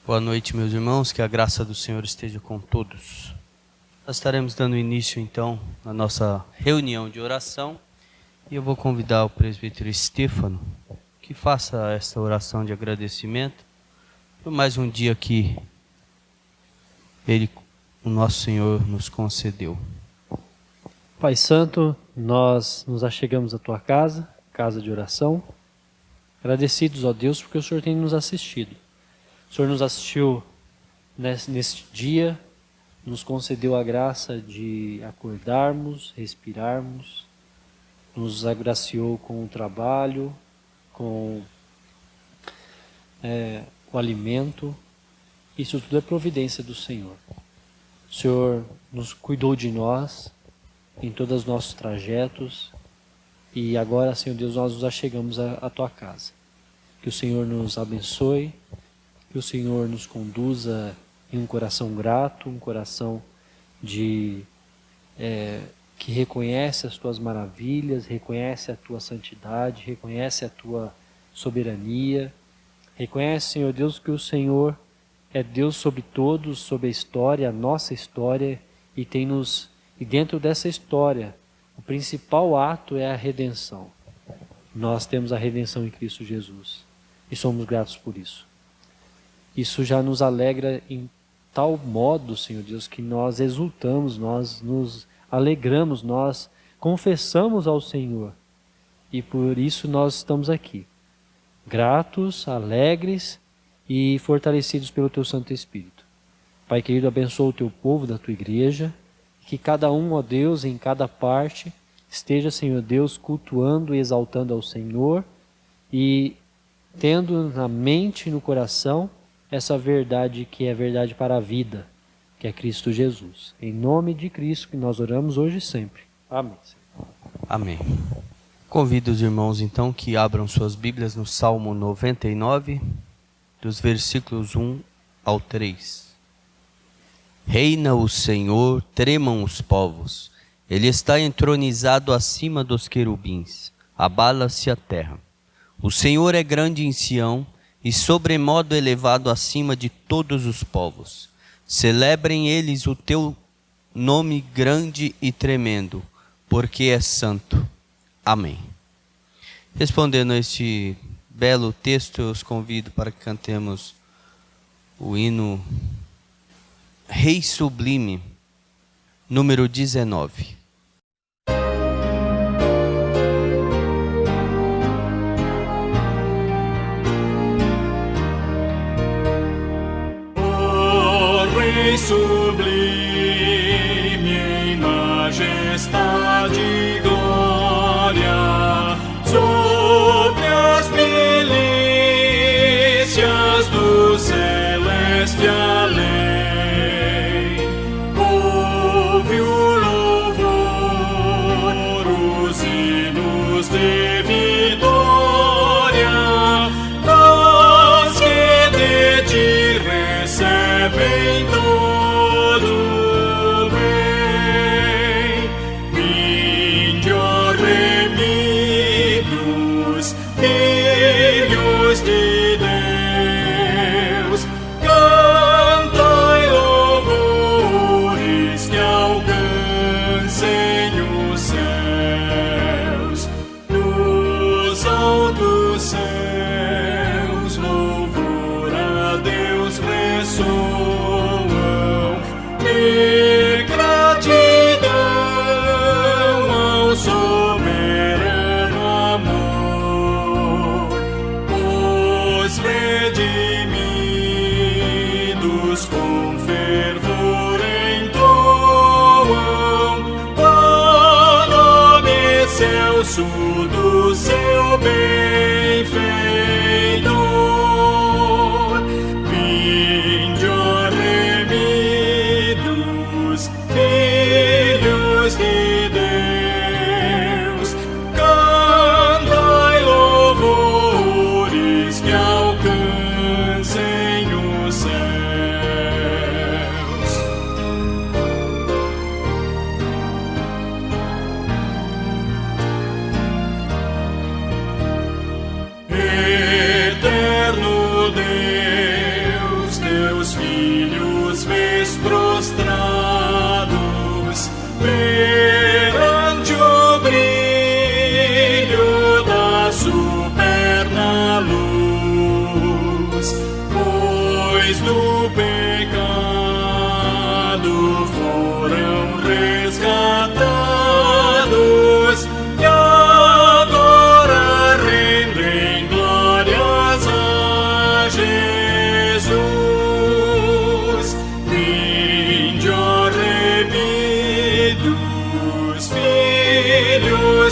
Boa noite, meus irmãos, que a graça do Senhor esteja com todos. Nós estaremos dando início, então, à nossa reunião de oração, e eu vou convidar o presbítero Stefano que faça esta oração de agradecimento por mais um dia que o nosso Senhor, nos concedeu. Pai Santo, nós nos achegamos à Tua casa de oração, agradecidos, ó Deus, porque o Senhor tem nos assistido. O Senhor nos assistiu neste dia, nos concedeu a graça de acordarmos, respirarmos, nos agraciou com o trabalho, com o alimento. Isso tudo é providência do Senhor. O Senhor nos cuidou de nós em todos os nossos trajetos e agora, Senhor Deus, nós nos achegamos à Tua casa. Que o Senhor nos abençoe, que o Senhor nos conduza em um coração grato, um coração que reconhece as Tuas maravilhas, reconhece a Tua santidade, reconhece a Tua soberania, reconhece, Senhor Deus, que o Senhor é Deus sobre todos, sobre a história, a nossa história, e dentro dessa história, o principal ato é a redenção. Nós temos a redenção em Cristo Jesus e somos gratos por isso. Isso já nos alegra em tal modo, Senhor Deus, que nós exultamos, nós nos alegramos, nós confessamos ao Senhor. E por isso nós estamos aqui, gratos, alegres e fortalecidos pelo Teu Santo Espírito. Pai querido, abençoa o Teu povo da Tua igreja, que cada um, ó Deus, em cada parte, esteja, Senhor Deus, cultuando e exaltando ao Senhor e tendo na mente e no coração essa verdade que é verdade para a vida, que é Cristo Jesus. Em nome de Cristo que nós oramos hoje e sempre. Amém. Amém. Convido os irmãos, então, que abram suas Bíblias no Salmo 99, dos versículos 1 ao 3. Reina o Senhor, tremam os povos. Ele está entronizado acima dos querubins. Abala-se a terra. O Senhor é grande em Sião e sobremodo elevado acima de todos os povos. Celebrem eles o Teu nome grande e tremendo, porque é santo. Amém. Respondendo a este belo texto, eu os convido para que cantemos o hino Rei Sublime, número 19. Sublime em majestade e glória, sobre as milícias do celeste além, ouve o louvor, os hinos de vitória, nós que de Ti recebem do seu benfeitor. Vinde, ó remidos, filhos de Deus, cantai louvores que alcancem os céus.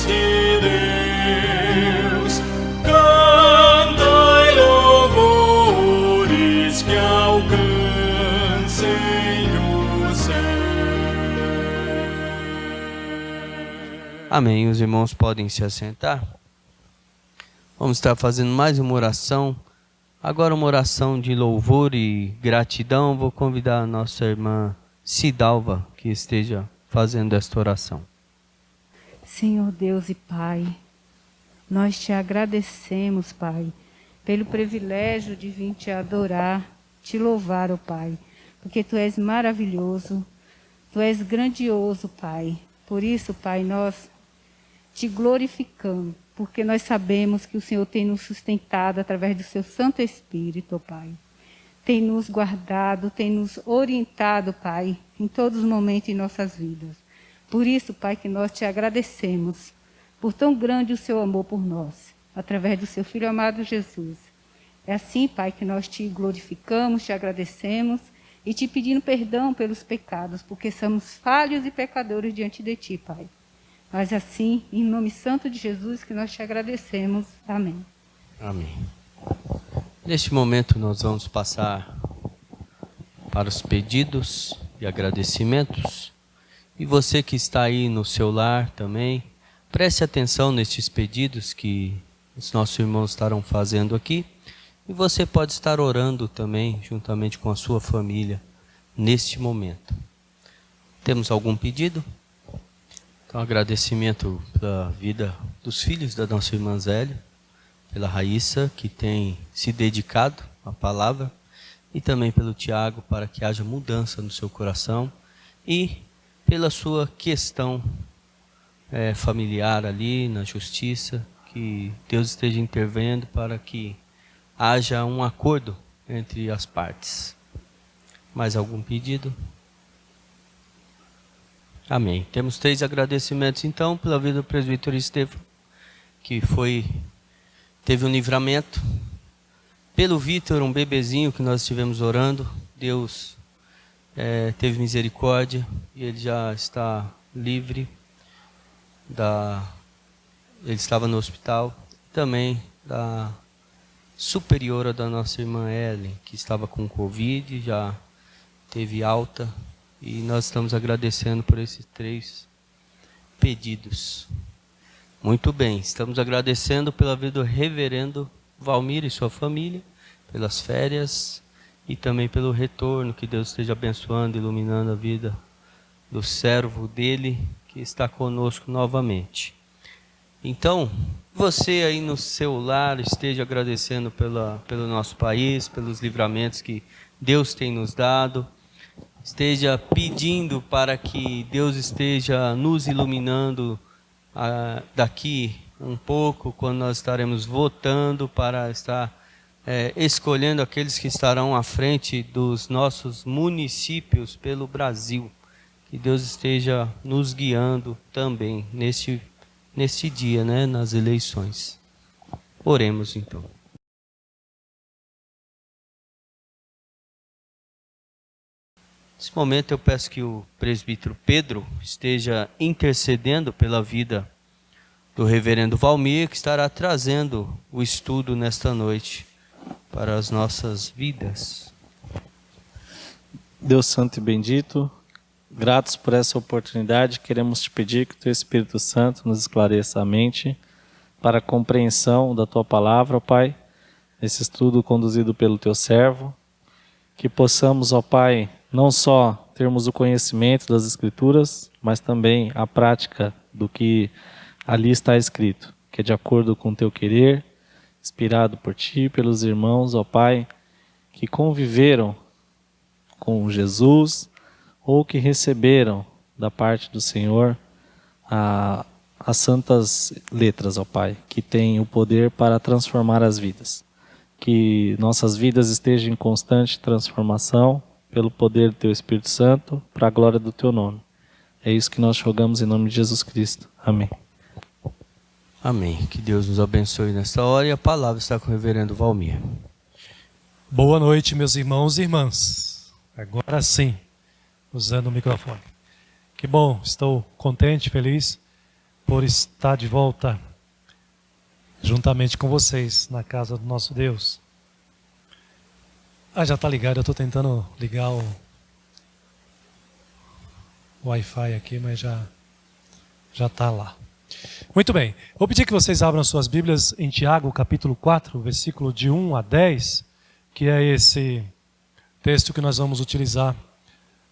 filhos de Deus, cantai louvores que alcancem o céu. Amém. Os irmãos podem se assentar. Vamos estar fazendo mais uma oração. Agora uma oração de louvor e gratidão. Vou convidar a nossa irmã Cidalva que esteja fazendo esta oração. Senhor Deus e Pai, nós te agradecemos, Pai, pelo privilégio de vir te adorar, te louvar, ó Pai, porque Tu és maravilhoso, Tu és grandioso, Pai. Por isso, Pai, nós te glorificamos, porque nós sabemos que o Senhor tem nos sustentado através do Seu Santo Espírito, ó Pai. Tem nos guardado, tem nos orientado, Pai, em todos os momentos em nossas vidas. Por isso, Pai, que nós te agradecemos, por tão grande o Seu amor por nós, através do Seu Filho amado Jesus. É assim, Pai, que nós te glorificamos, te agradecemos e te pedindo perdão pelos pecados, porque somos falhos e pecadores diante de Ti, Pai. Mas assim, em nome santo de Jesus, que nós te agradecemos. Amém. Amém. Neste momento nós vamos passar para os pedidos e agradecimentos. E você que está aí no seu lar também, preste atenção nestes pedidos que os nossos irmãos estarão fazendo aqui. E você pode estar orando também, juntamente com a sua família, neste momento. Temos algum pedido? Então, agradecimento pela vida dos filhos da nossa irmã Zélia, pela Raíssa, que tem se dedicado à palavra, e também pelo Tiago, para que haja mudança no seu coração, e pela sua questão familiar ali na justiça, que Deus esteja intervendo para que haja um acordo entre as partes. Mais algum pedido? Amém. Temos 3 agradecimentos, então, pela vida do presbítero Estevão, que teve um livramento. Pelo Vitor, um bebezinho que nós estivemos orando, Deus teve misericórdia e ele já está livre. Ele estava no hospital. Também da superiora da nossa irmã Ellen, que estava com Covid, já teve alta. E nós estamos agradecendo por esses 3 pedidos. Muito bem, estamos agradecendo pela vida do reverendo Valmir e sua família, pelas férias e também pelo retorno. Que Deus esteja abençoando, iluminando a vida do servo dele, que está conosco novamente. Então, você aí no seu lar esteja agradecendo pelo nosso país, pelos livramentos que Deus tem nos dado. Esteja pedindo para que Deus esteja nos iluminando daqui um pouco, quando nós estaremos votando para estar escolhendo aqueles que estarão à frente dos nossos municípios pelo Brasil. Que Deus esteja nos guiando também neste dia, né, nas eleições. Oremos então. Nesse momento eu peço que o presbítero Pedro esteja intercedendo pela vida do reverendo Valmir, que estará trazendo o estudo nesta noite para as nossas vidas. Deus Santo e bendito, gratos por essa oportunidade, queremos te pedir que o teu Espírito Santo nos esclareça a mente para a compreensão da tua palavra, ó Pai, nesse estudo conduzido pelo teu servo, que possamos, ó Pai, não só termos o conhecimento das Escrituras, mas também a prática do que ali está escrito, que é de acordo com o teu querer, inspirado por ti, pelos irmãos, ó Pai, que conviveram com Jesus ou que receberam da parte do Senhor as santas letras, ó Pai, que têm o poder para transformar as vidas. Que nossas vidas estejam em constante transformação pelo poder do teu Espírito Santo, para a glória do teu nome. É isso que nós rogamos em nome de Jesus Cristo. Amém. Amém. Que Deus nos abençoe nesta hora, e a palavra está com o reverendo Valmir. Boa noite, meus irmãos e irmãs. Agora sim, usando o microfone. Que bom, estou contente, feliz, por estar de volta juntamente com vocês na casa do nosso Deus. Já está ligado, eu estou tentando ligar o Wi-Fi aqui, mas já está lá. Muito bem, vou pedir que vocês abram suas Bíblias em Tiago, capítulo 4, versículo de 1 a 10, que é esse texto que nós vamos utilizar,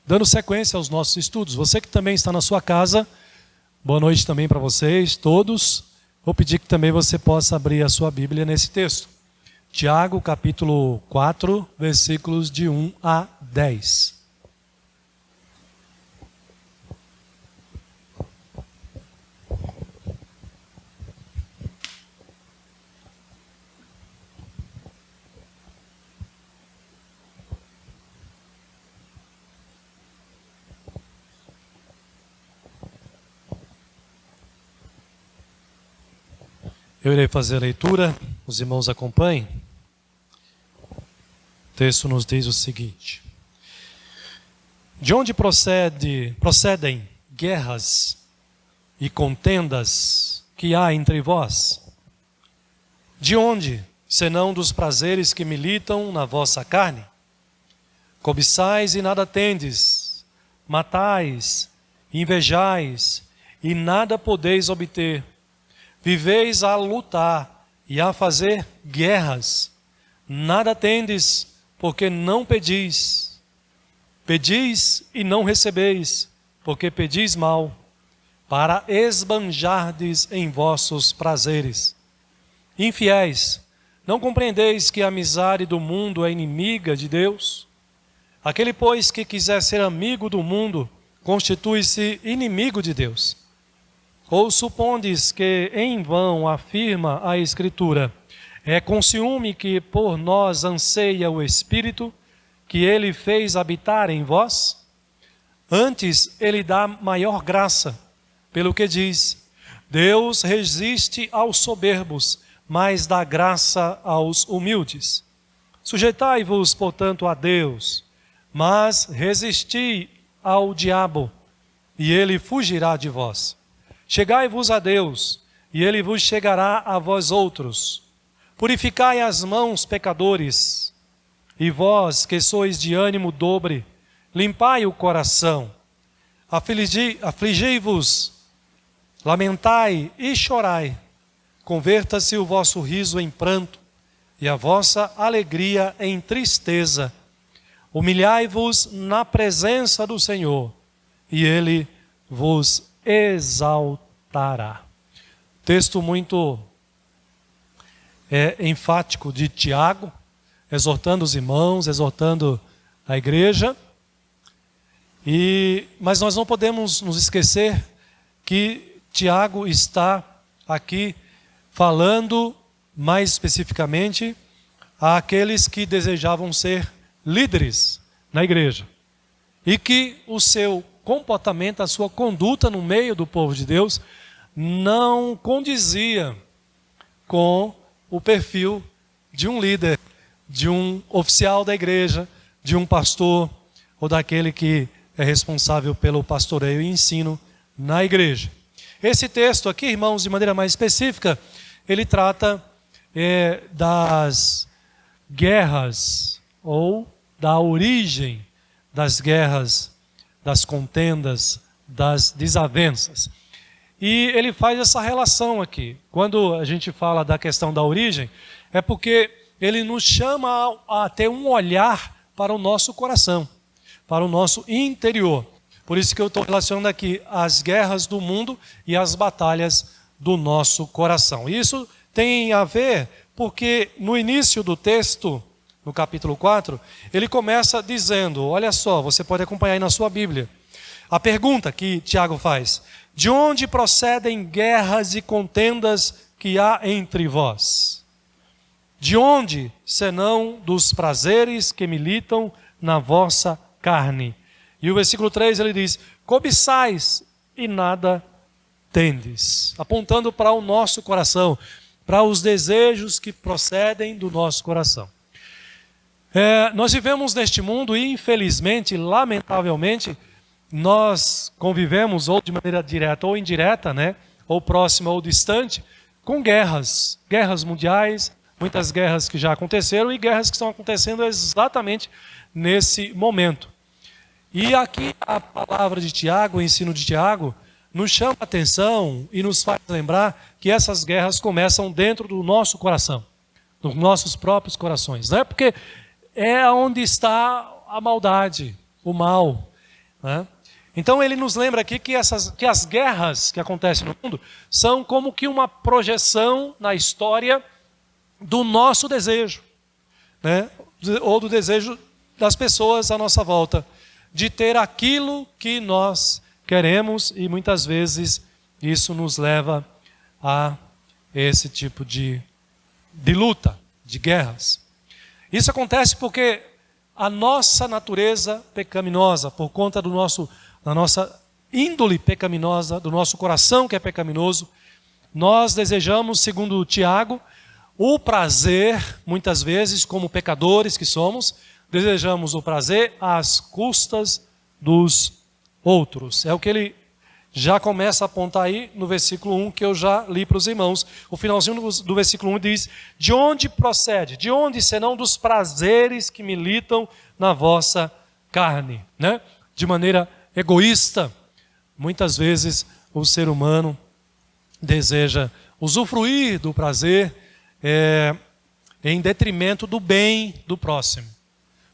dando sequência aos nossos estudos. Você que também está na sua casa, boa noite também para vocês, todos. Vou pedir que também você possa abrir a sua Bíblia nesse texto. Tiago, capítulo 4, versículos de 1 a 10. Eu irei fazer a leitura, os irmãos acompanhem. O texto nos diz o seguinte: de onde procedem guerras e contendas que há entre vós? De onde, senão dos prazeres que militam na vossa carne? Cobiçais e nada tendes, matais, invejais e nada podeis obter. Viveis a lutar e a fazer guerras. Nada tendes, porque não pedis. Pedis e não recebeis, porque pedis mal, para esbanjardes em vossos prazeres. Infiéis, não compreendeis que a amizade do mundo é inimiga de Deus? Aquele, pois, que quiser ser amigo do mundo, constitui-se inimigo de Deus. Ou supondes que em vão afirma a Escritura: é com ciúme que por nós anseia o Espírito, que ele fez habitar em vós? Antes ele dá maior graça, pelo que diz: Deus resiste aos soberbos, mas dá graça aos humildes. Sujeitai-vos, portanto, a Deus, mas resisti ao diabo, e ele fugirá de vós. Chegai-vos a Deus, e ele vos chegará a vós outros. Purificai as mãos, pecadores, e vós que sois de ânimo dobre, limpai o coração. Afligi-vos, lamentai e chorai. Converta-se o vosso riso em pranto, e a vossa alegria em tristeza. Humilhai-vos na presença do Senhor, e ele vos exaltará. Texto muito enfático de Tiago, exortando os irmãos, exortando a igreja. Mas nós não podemos nos esquecer que Tiago está aqui falando mais especificamente àqueles que desejavam ser líderes na igreja e que o seu comportamento, a sua conduta no meio do povo de Deus não condizia com o perfil de um líder, de um oficial da igreja, de um pastor ou daquele que é responsável pelo pastoreio e ensino na igreja. Esse texto aqui, irmãos, de maneira mais específica, ele trata das guerras ou da origem das guerras, das contendas, das desavenças. E ele faz essa relação aqui. Quando a gente fala da questão da origem, é porque ele nos chama a ter um olhar para o nosso coração, para o nosso interior. Por isso que eu estou relacionando aqui as guerras do mundo e as batalhas do nosso coração. Isso tem a ver porque no início do texto, no capítulo 4, ele começa dizendo, olha só, você pode acompanhar aí na sua Bíblia, a pergunta que Tiago faz: de onde procedem guerras e contendas que há entre vós? De onde, senão dos prazeres que militam na vossa carne? E o versículo 3 ele diz: cobiçais e nada tendes. Apontando para o nosso coração, para os desejos que procedem do nosso coração. Nós vivemos neste mundo e infelizmente, lamentavelmente, nós convivemos ou de maneira direta ou indireta, ou próxima ou distante, com guerras mundiais, muitas guerras que já aconteceram e guerras que estão acontecendo exatamente nesse momento. E aqui a palavra de Tiago, o ensino de Tiago, nos chama a atenção e nos faz lembrar que essas guerras começam dentro do nosso coração, dos nossos próprios corações, né? Porque é onde está a maldade, o mal, né? Então ele nos lembra aqui que as guerras que acontecem no mundo são como que uma projeção na história do nosso desejo, né? Ou do desejo das pessoas à nossa volta, de ter aquilo que nós queremos, e muitas vezes isso nos leva a esse tipo de luta, de guerras. Isso acontece porque a nossa natureza pecaminosa, por conta da nossa índole pecaminosa, do nosso coração que é pecaminoso, nós desejamos, segundo Tiago, o prazer, muitas vezes, como pecadores que somos, desejamos o prazer às custas dos outros. É o que ele já começa a apontar aí no versículo 1, que eu já li para os irmãos. O finalzinho do versículo 1 diz: de onde procede? De onde senão dos prazeres que militam na vossa carne, né? De maneira egoísta, muitas vezes o ser humano deseja usufruir do prazer em detrimento do bem do próximo,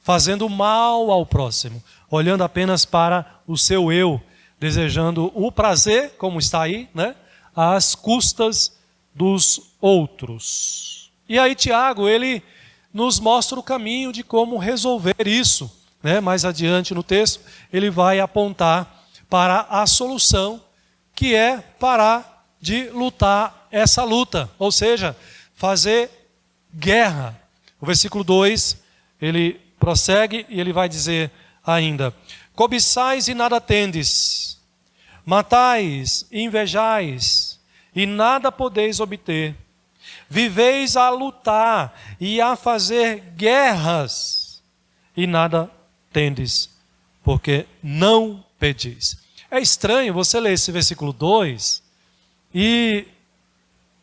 fazendo mal ao próximo, olhando apenas para o seu eu, desejando o prazer, como está aí, né, às custas dos outros. E aí Tiago, ele nos mostra o caminho de como resolver isso, né? Mais adiante no texto, ele vai apontar para a solução, que é parar de lutar essa luta, ou seja, fazer guerra. O versículo 2, ele prossegue e ele vai dizer ainda: cobiçais e nada tendes, matais e invejais e nada podeis obter, viveis a lutar e a fazer guerras e nada tendes, porque não pedis. É estranho você ler esse versículo 2 e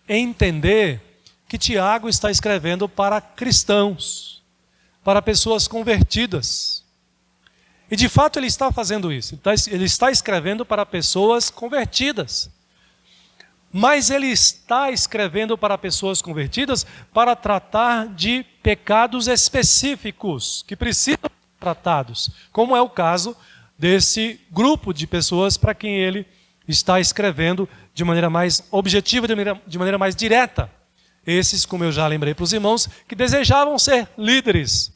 entender que Tiago está escrevendo para cristãos, para pessoas convertidas. E de fato ele está fazendo isso. Ele está escrevendo para pessoas convertidas. Mas ele está escrevendo para pessoas convertidas para tratar de pecados específicos que precisam ser tratados, como é o caso desse grupo de pessoas para quem ele está escrevendo de maneira mais objetiva, de maneira mais direta. Esses, como eu já lembrei para os irmãos, que desejavam ser líderes,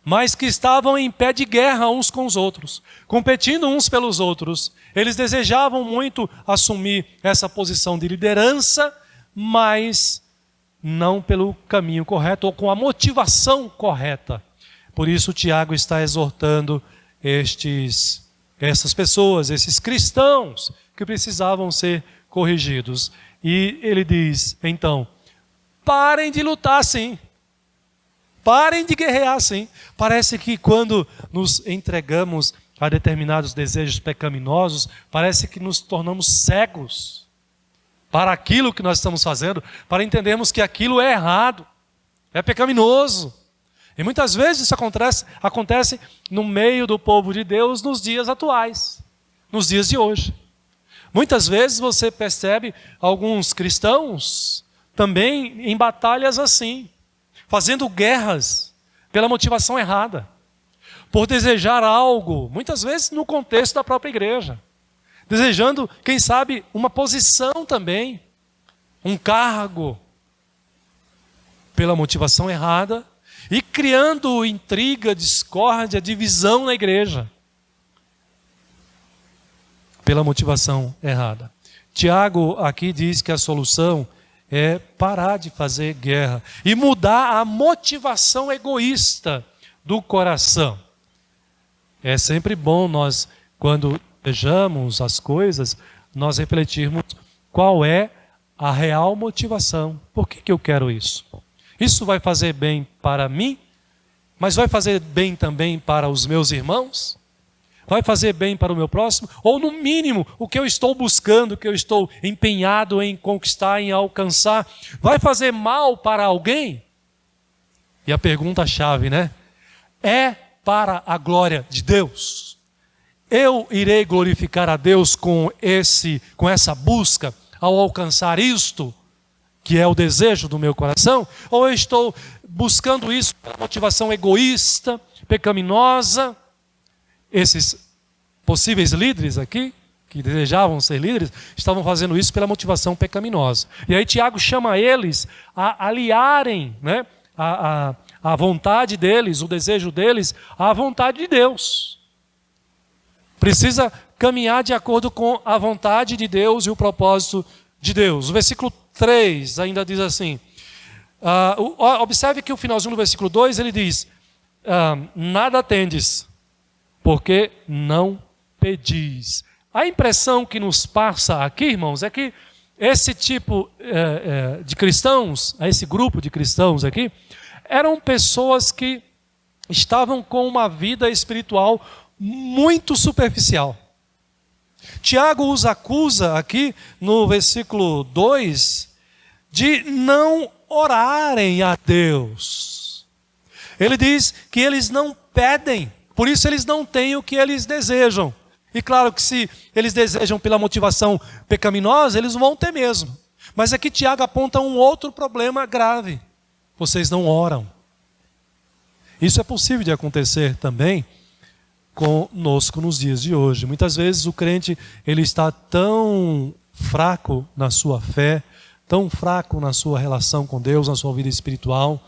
mas que estavam em pé de guerra uns com os outros, competindo uns pelos outros. Eles desejavam muito assumir essa posição de liderança, mas não pelo caminho correto ou com a motivação correta. Por isso Tiago está exortando essas pessoas, esses cristãos que precisavam ser corrigidos. E ele diz, então, parem de lutar assim. Parem de guerrear assim. Parece que quando nos entregamos a determinados desejos pecaminosos, parece que nos tornamos cegos para aquilo que nós estamos fazendo, para entendermos que aquilo é errado, é pecaminoso. E muitas vezes isso acontece no meio do povo de Deus nos dias atuais, nos dias de hoje. Muitas vezes você percebe alguns cristãos também em batalhas assim, fazendo guerras pela motivação errada, por desejar algo, muitas vezes no contexto da própria igreja, desejando, quem sabe, uma posição também, um cargo, pela motivação errada, e criando intriga, discórdia, divisão na igreja, pela motivação errada. Tiago aqui diz que a solução é parar de fazer guerra e mudar a motivação egoísta do coração. É sempre bom nós, quando desejamos as coisas, nós refletirmos qual é a real motivação. Por que eu quero isso? Isso vai fazer bem para mim, mas vai fazer bem também para os meus irmãos? vai fazer bem para o meu próximo? Ou, no mínimo, o que eu estou buscando, o que eu estou empenhado em conquistar, em alcançar, vai fazer mal para alguém? E a pergunta-chave, né? É para a glória de Deus? Eu irei glorificar a Deus com essa busca ao alcançar isto, que é o desejo do meu coração? Ou eu estou buscando isso por motivação egoísta, pecaminosa? Esses possíveis líderes aqui, que desejavam ser líderes, estavam fazendo isso pela motivação pecaminosa. E aí Tiago chama eles a aliarem, né, a vontade deles, o desejo deles, à vontade de Deus. Precisa caminhar de acordo com a vontade de Deus e o propósito de Deus. O versículo 3 ainda diz assim, observe que o finalzinho do versículo 2 ele diz, nada tendes, porque não pedis. A impressão que nos passa aqui, irmãos, é que esse tipo de cristãos, esse grupo de cristãos aqui, eram pessoas que estavam com uma vida espiritual muito superficial. Tiago os acusa aqui no versículo 2 de não orarem a Deus. Ele diz que eles não pedem, por isso eles não têm o que eles desejam. E claro que se eles desejam pela motivação pecaminosa, eles vão ter mesmo. Mas aqui Tiago aponta um outro problema grave. Vocês não oram. Isso é possível de acontecer também conosco nos dias de hoje. Muitas vezes o crente ele está tão fraco na sua fé, tão fraco na sua relação com Deus, na sua vida espiritual,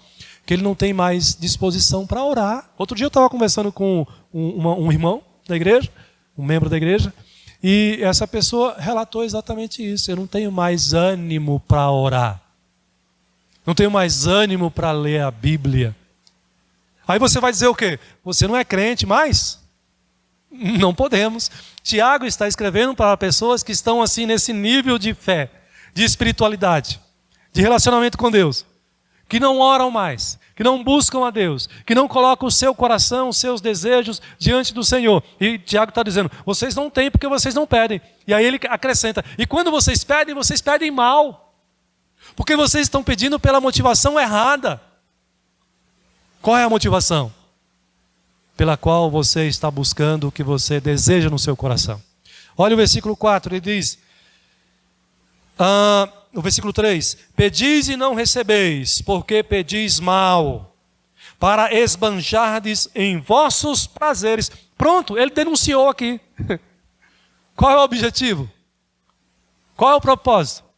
que ele não tem mais disposição para orar. Outro dia eu estava conversando com um irmão da igreja, um membro da igreja, e essa pessoa relatou exatamente isso. Eu não tenho mais ânimo para orar. Não tenho mais ânimo para ler a Bíblia. Aí você vai dizer o quê? Você não é crente mais? Não podemos. Tiago está escrevendo para pessoas que estão assim nesse nível de fé, de espiritualidade, de relacionamento com Deus, que não oram mais, que não buscam a Deus, que não colocam o seu coração, os seus desejos diante do Senhor. E Tiago está dizendo, vocês não têm porque vocês não pedem. E aí ele acrescenta, e quando vocês pedem mal, porque vocês estão pedindo pela motivação errada. Qual é a motivação pela qual você está buscando o que você deseja no seu coração? Olha o versículo 4, ele diz, o versículo 3, pedis e não recebeis, porque pedis mal, para esbanjardes em vossos prazeres. Pronto, ele denunciou aqui. Qual é o objetivo? Qual é o propósito?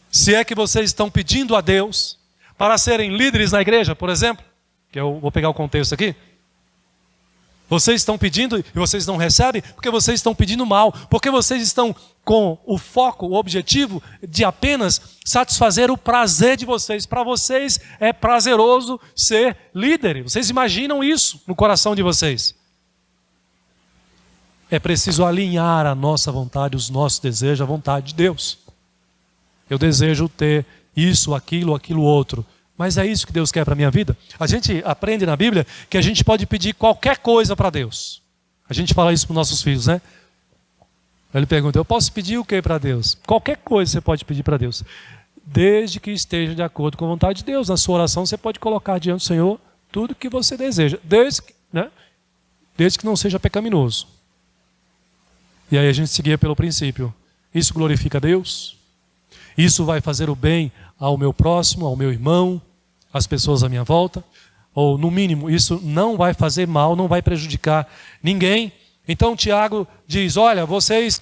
Se é que vocês estão pedindo a Deus para serem líderes na igreja, por exemplo, que eu vou pegar o contexto aqui. Vocês estão pedindo e vocês não recebem porque vocês estão pedindo mal, porque vocês estão com o foco, o objetivo de apenas satisfazer o prazer de vocês. Para vocês é prazeroso ser líder. Vocês imaginam isso no coração de vocês. É preciso alinhar a nossa vontade, os nossos desejos, à vontade de Deus. Eu desejo ter isso, aquilo outro. Mas é isso que Deus quer para a minha vida? A gente aprende na Bíblia que a gente pode pedir qualquer coisa para Deus. A gente fala isso para os nossos filhos, né? Ele pergunta, eu posso pedir o que para Deus? Qualquer coisa você pode pedir para Deus. Desde que esteja de acordo com a vontade de Deus. Na sua oração você pode colocar diante do Senhor tudo o que você deseja. Desde que não seja pecaminoso. E aí a gente seguia pelo princípio. Isso glorifica a Deus? Isso vai fazer o bem ao meu próximo, ao meu irmão, às pessoas à minha volta? Ou, no mínimo, isso não vai fazer mal, não vai prejudicar ninguém? Então, Tiago diz, olha, vocês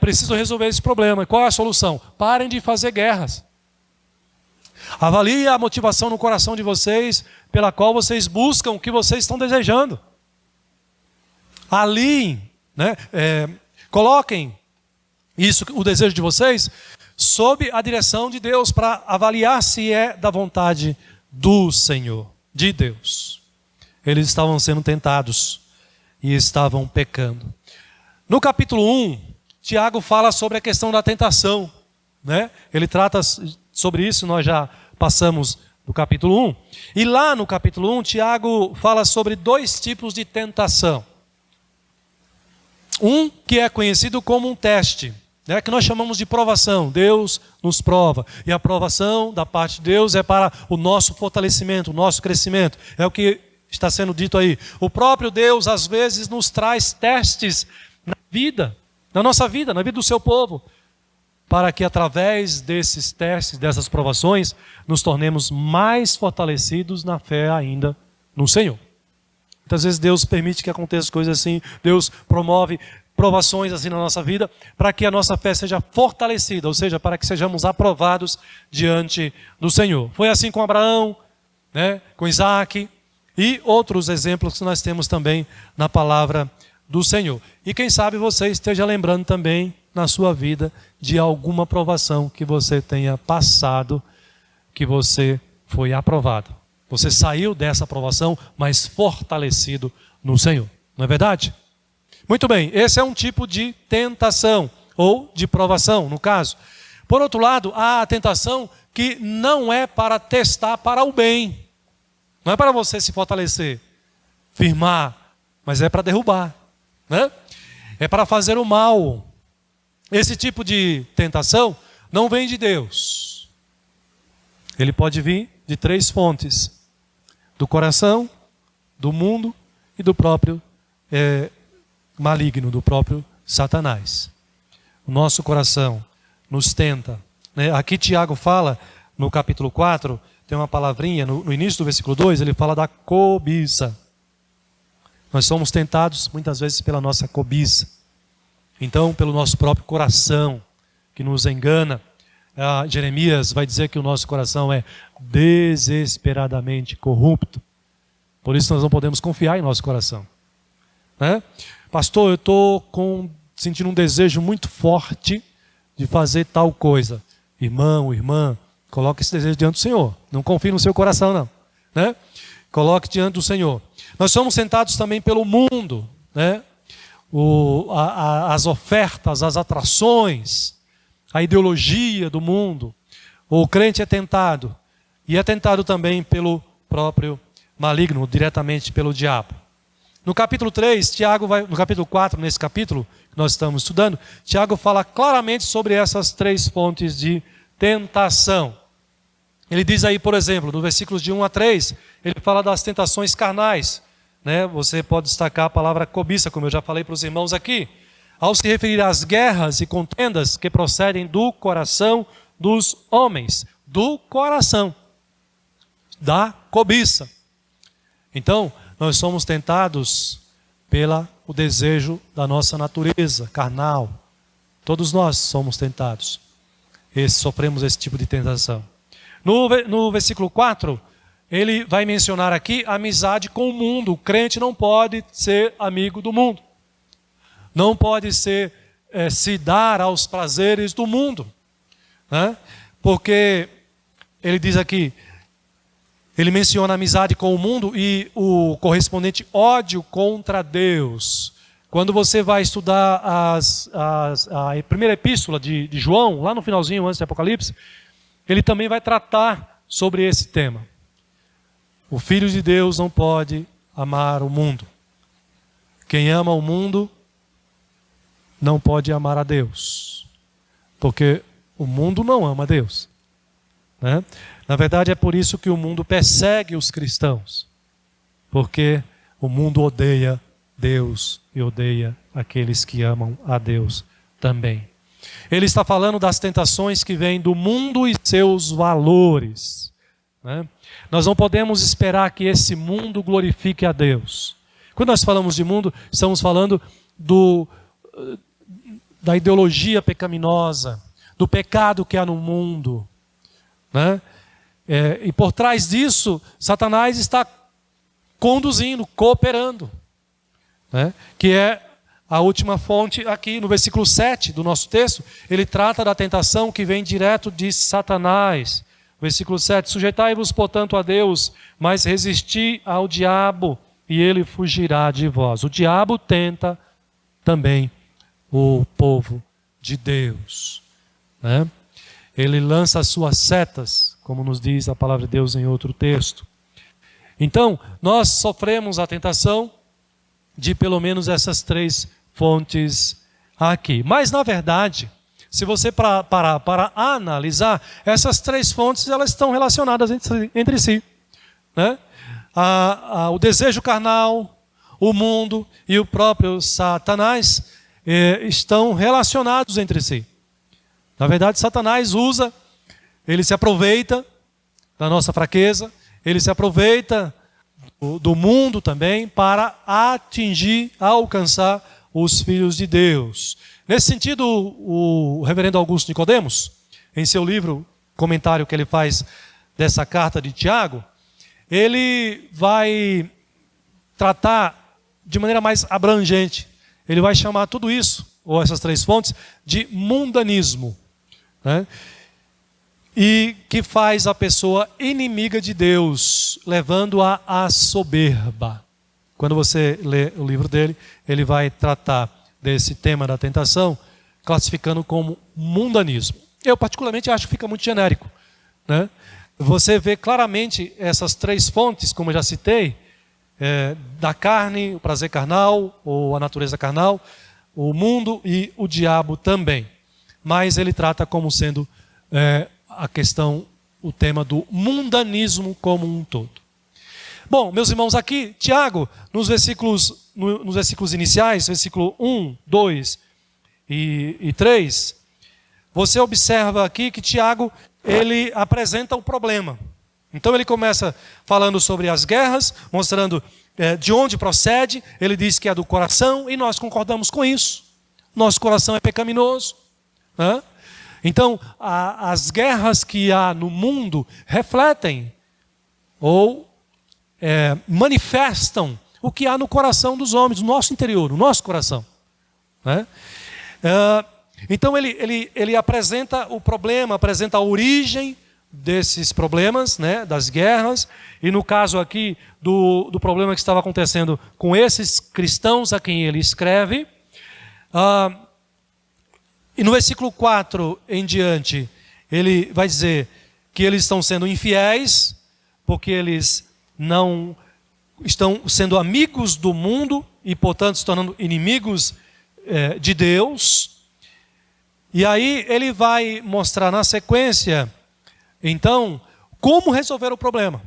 precisam resolver esse problema. Qual é a solução? Parem de fazer guerras. Avalie a motivação no coração de vocês, pela qual vocês buscam o que vocês estão desejando. Aliem, né? Coloquem isso, o desejo de vocês, sob a direção de Deus, para avaliar se é da vontade do Senhor, de Deus. Eles estavam sendo tentados e estavam pecando. No capítulo 1, Tiago fala sobre a questão da tentação, né? Ele trata sobre isso, nós já passamos do capítulo 1. E lá no capítulo 1, Tiago fala sobre dois tipos de tentação. Um que é conhecido como um teste, né, que nós chamamos de provação. Deus nos prova. E a provação da parte de Deus é para o nosso fortalecimento, o nosso crescimento. É o que está sendo dito aí. O próprio Deus, às vezes, nos traz testes na vida, na nossa vida, na vida do seu povo, para que através desses testes, dessas provações, nos tornemos mais fortalecidos na fé ainda no Senhor. Muitas vezes Deus permite que aconteçam coisas assim, Deus promove provações assim na nossa vida, para que a nossa fé seja fortalecida, ou seja, para que sejamos aprovados diante do Senhor. Foi assim com Abraão, né, com Isaac e outros exemplos que nós temos também na palavra do Senhor. E quem sabe você esteja lembrando também na sua vida de alguma provação que você tenha passado, que você foi aprovado. Você saiu dessa aprovação, mas fortalecido no Senhor. Não é verdade? Muito bem, esse é um tipo de tentação, ou de provação, no caso. Por outro lado, há a tentação que não é para testar para o bem. Não é para você se fortalecer, firmar, mas é para derrubar, né? É para fazer o mal. Esse tipo de tentação não vem de Deus. Ele pode vir de 3 fontes: do coração, do mundo e do próprio maligno, do próprio Satanás. O nosso coração nos tenta, né? Aqui Tiago fala, no capítulo 4, tem uma palavrinha, no início do versículo 2, ele fala da cobiça. Nós somos tentados muitas vezes pela nossa cobiça. Então, pelo nosso próprio coração, que nos engana. Jeremias vai dizer que o nosso coração é desesperadamente corrupto. Por isso nós não podemos confiar em nosso coração, né? Pastor, eu estou sentindo um desejo muito forte de fazer tal coisa. Irmão, irmã, coloque esse desejo diante do Senhor. Não confie no seu coração, não, né? Coloque diante do Senhor. Nós somos tentados também pelo mundo, né? As ofertas, as atrações, a ideologia do mundo. O crente é tentado, e é tentado também pelo próprio maligno, diretamente pelo diabo. No capítulo 3, no capítulo 4, nesse capítulo que nós estamos estudando, Tiago fala claramente sobre essas 3 fontes de tentação. Ele diz aí, por exemplo, no versículos de 1 a 3, ele fala das tentações carnais, né? Você pode destacar a palavra cobiça, como eu já falei para os irmãos aqui, ao se referir às guerras e contendas que procedem do coração dos homens, do coração, da cobiça. Então, nós somos tentados pelo desejo da nossa natureza carnal. Todos nós somos tentados. Sofremos esse tipo de tentação. No versículo 4, ele vai mencionar aqui a amizade com o mundo. O crente não pode ser amigo do mundo. Não pode se dar aos prazeres do mundo, né? Porque ele diz aqui, ele menciona a amizade com o mundo e o correspondente ódio contra Deus. Quando você vai estudar a primeira epístola de João, lá no finalzinho, antes de Apocalipse, ele também vai tratar sobre esse tema. O Filho de Deus não pode amar o mundo. Quem ama o mundo não pode amar a Deus, porque o mundo não ama a Deus, né? Na verdade, é por isso que o mundo persegue os cristãos, porque o mundo odeia Deus e odeia aqueles que amam a Deus também. Ele está falando das tentações que vêm do mundo e seus valores, né? Nós não podemos esperar que esse mundo glorifique a Deus. Quando nós falamos de mundo, estamos falando da ideologia pecaminosa, do pecado que há no mundo, né? E por trás disso, Satanás está conduzindo, cooperando, né? Que é a última fonte aqui no versículo 7 do nosso texto. Ele trata da tentação que vem direto de Satanás. Versículo 7, sujeitai-vos, portanto, a Deus, mas resisti ao diabo, e ele fugirá de vós. O diabo tenta também o povo de Deus, né? Ele lança as suas setas, como nos diz a palavra de Deus em outro texto. Então, nós sofremos a tentação de pelo menos essas 3 fontes aqui. Mas, na verdade, se você parar para analisar, essas três fontes elas estão relacionadas entre si, né? O desejo carnal, o mundo e o próprio Satanás estão relacionados entre si. Na verdade, Satanás ele se aproveita da nossa fraqueza, ele se aproveita do mundo também para alcançar os filhos de Deus. Nesse sentido, o reverendo Augusto Nicodemos, em seu livro, comentário que ele faz dessa carta de Tiago, ele vai tratar de maneira mais abrangente. Ele vai chamar tudo isso, ou essas três fontes, de mundanismo, né? E que faz a pessoa inimiga de Deus, levando-a à soberba. Quando você lê o livro dele, ele vai tratar desse tema da tentação, classificando como mundanismo. Eu particularmente acho que fica muito genérico, né? Você vê claramente essas três fontes, como eu já citei, da carne, o prazer carnal, ou a natureza carnal, o mundo e o diabo também. Mas ele trata como sendo a questão, o tema do mundanismo como um todo. Bom, meus irmãos, aqui, Tiago, nos versículos iniciais, versículo 1, 2 e 3, você observa aqui que Tiago, ele apresenta o problema. Então ele começa falando sobre as guerras, mostrando de onde procede. Ele diz que é do coração e nós concordamos com isso. Nosso coração é pecaminoso, né? Então as guerras que há no mundo refletem ou manifestam o que há no coração dos homens, no nosso interior, no nosso coração, né? Então ele apresenta o problema, apresenta a origem desses problemas, né, das guerras, e no caso aqui do problema que estava acontecendo com esses cristãos a quem ele escreve. E no versículo 4 em diante, ele vai dizer que eles estão sendo infiéis, porque eles não estão sendo amigos do mundo e, portanto, se tornando inimigos de Deus. E aí ele vai mostrar na sequência, então, como resolver o problema,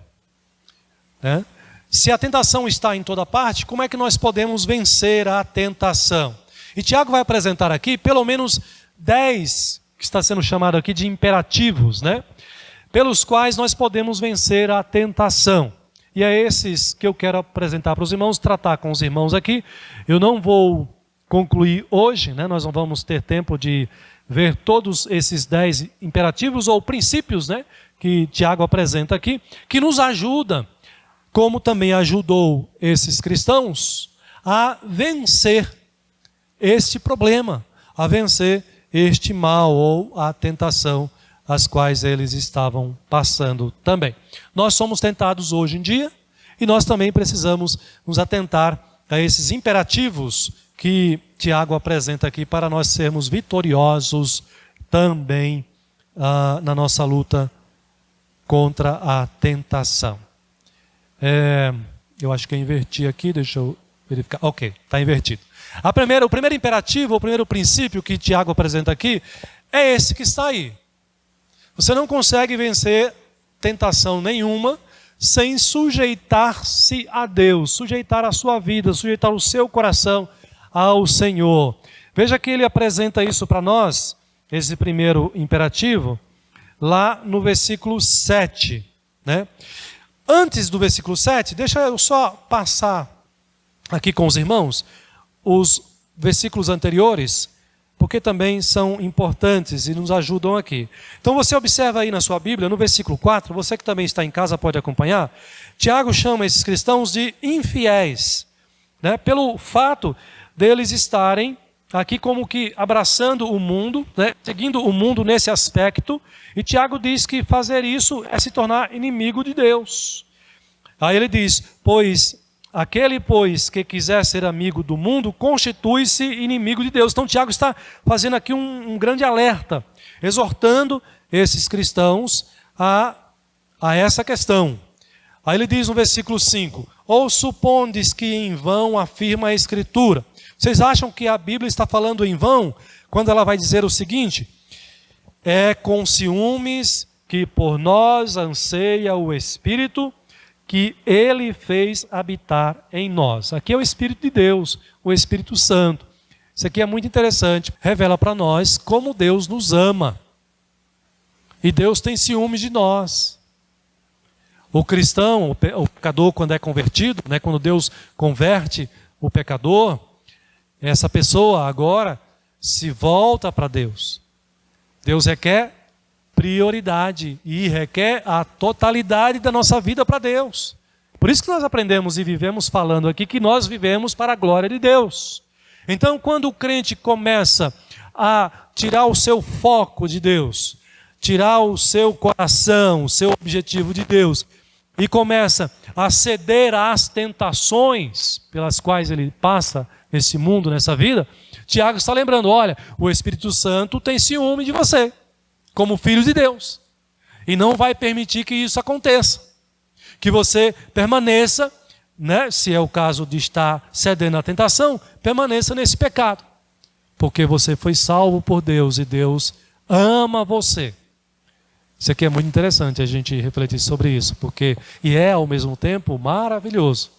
né? Se a tentação está em toda parte, como é que nós podemos vencer a tentação? E Tiago vai apresentar aqui pelo menos 10, que está sendo chamado aqui de imperativos, né? Pelos quais nós podemos vencer a tentação. E é esses que eu quero apresentar para os irmãos, tratar com os irmãos aqui. Eu não vou concluir hoje, né? Nós não vamos ter tempo de ver todos esses 10 imperativos ou princípios, né, que Tiago apresenta aqui, que nos ajuda, como também ajudou esses cristãos, a vencer este problema, a vencer este mal ou a tentação as quais eles estavam passando também. Nós somos tentados hoje em dia e nós também precisamos nos atentar a esses imperativos que Tiago apresenta aqui para nós sermos vitoriosos também na nossa luta contra a tentação. Eu acho que eu inverti aqui, deixa eu verificar. Ok, está invertido. O primeiro imperativo, o primeiro princípio que Tiago apresenta aqui é esse que está aí. Você não consegue vencer tentação nenhuma sem sujeitar-se a Deus, sujeitar a sua vida, sujeitar o seu coração ao Senhor. Veja que ele apresenta isso para nós, esse primeiro imperativo, lá no versículo 7, né? Antes do versículo 7, deixa eu só passar aqui com os irmãos os versículos anteriores, porque também são importantes e nos ajudam aqui. Então você observa aí na sua Bíblia, no versículo 4, você que também está em casa pode acompanhar, Tiago chama esses cristãos de infiéis, né? Pelo fato deles estarem aqui como que abraçando o mundo, né? Seguindo o mundo nesse aspecto, e Tiago diz que fazer isso é se tornar inimigo de Deus. Aí ele diz, aquele que quiser ser amigo do mundo, constitui-se inimigo de Deus. Então Tiago está fazendo aqui um grande alerta, exortando esses cristãos a essa questão. Aí ele diz no versículo 5, Ou supondes que em vão afirma a Escritura? Vocês acham que a Bíblia está falando em vão quando ela vai dizer o seguinte: é com ciúmes que por nós anseia o Espírito que Ele fez habitar em nós. Aqui é o Espírito de Deus, o Espírito Santo. Isso aqui é muito interessante. Revela para nós como Deus nos ama. E Deus tem ciúmes de nós. O cristão, o pecador, quando é convertido, né, quando Deus converte o pecador, essa pessoa agora se volta para Deus. Deus requer prioridade e requer a totalidade da nossa vida para Deus. Por isso que nós aprendemos e vivemos falando aqui que nós vivemos para a glória de Deus. Então, quando o crente começa a tirar o seu foco de Deus, tirar o seu coração, o seu objetivo de Deus, e começa a ceder às tentações pelas quais ele passa nesse mundo, nessa vida, Tiago está lembrando: olha, o Espírito Santo tem ciúme de você, como filho de Deus, e não vai permitir que isso aconteça, que você permaneça, né, se é o caso de estar cedendo à tentação, permaneça nesse pecado, porque você foi salvo por Deus e Deus ama você. Isso aqui é muito interessante a gente refletir sobre isso, porque e é ao mesmo tempo maravilhoso,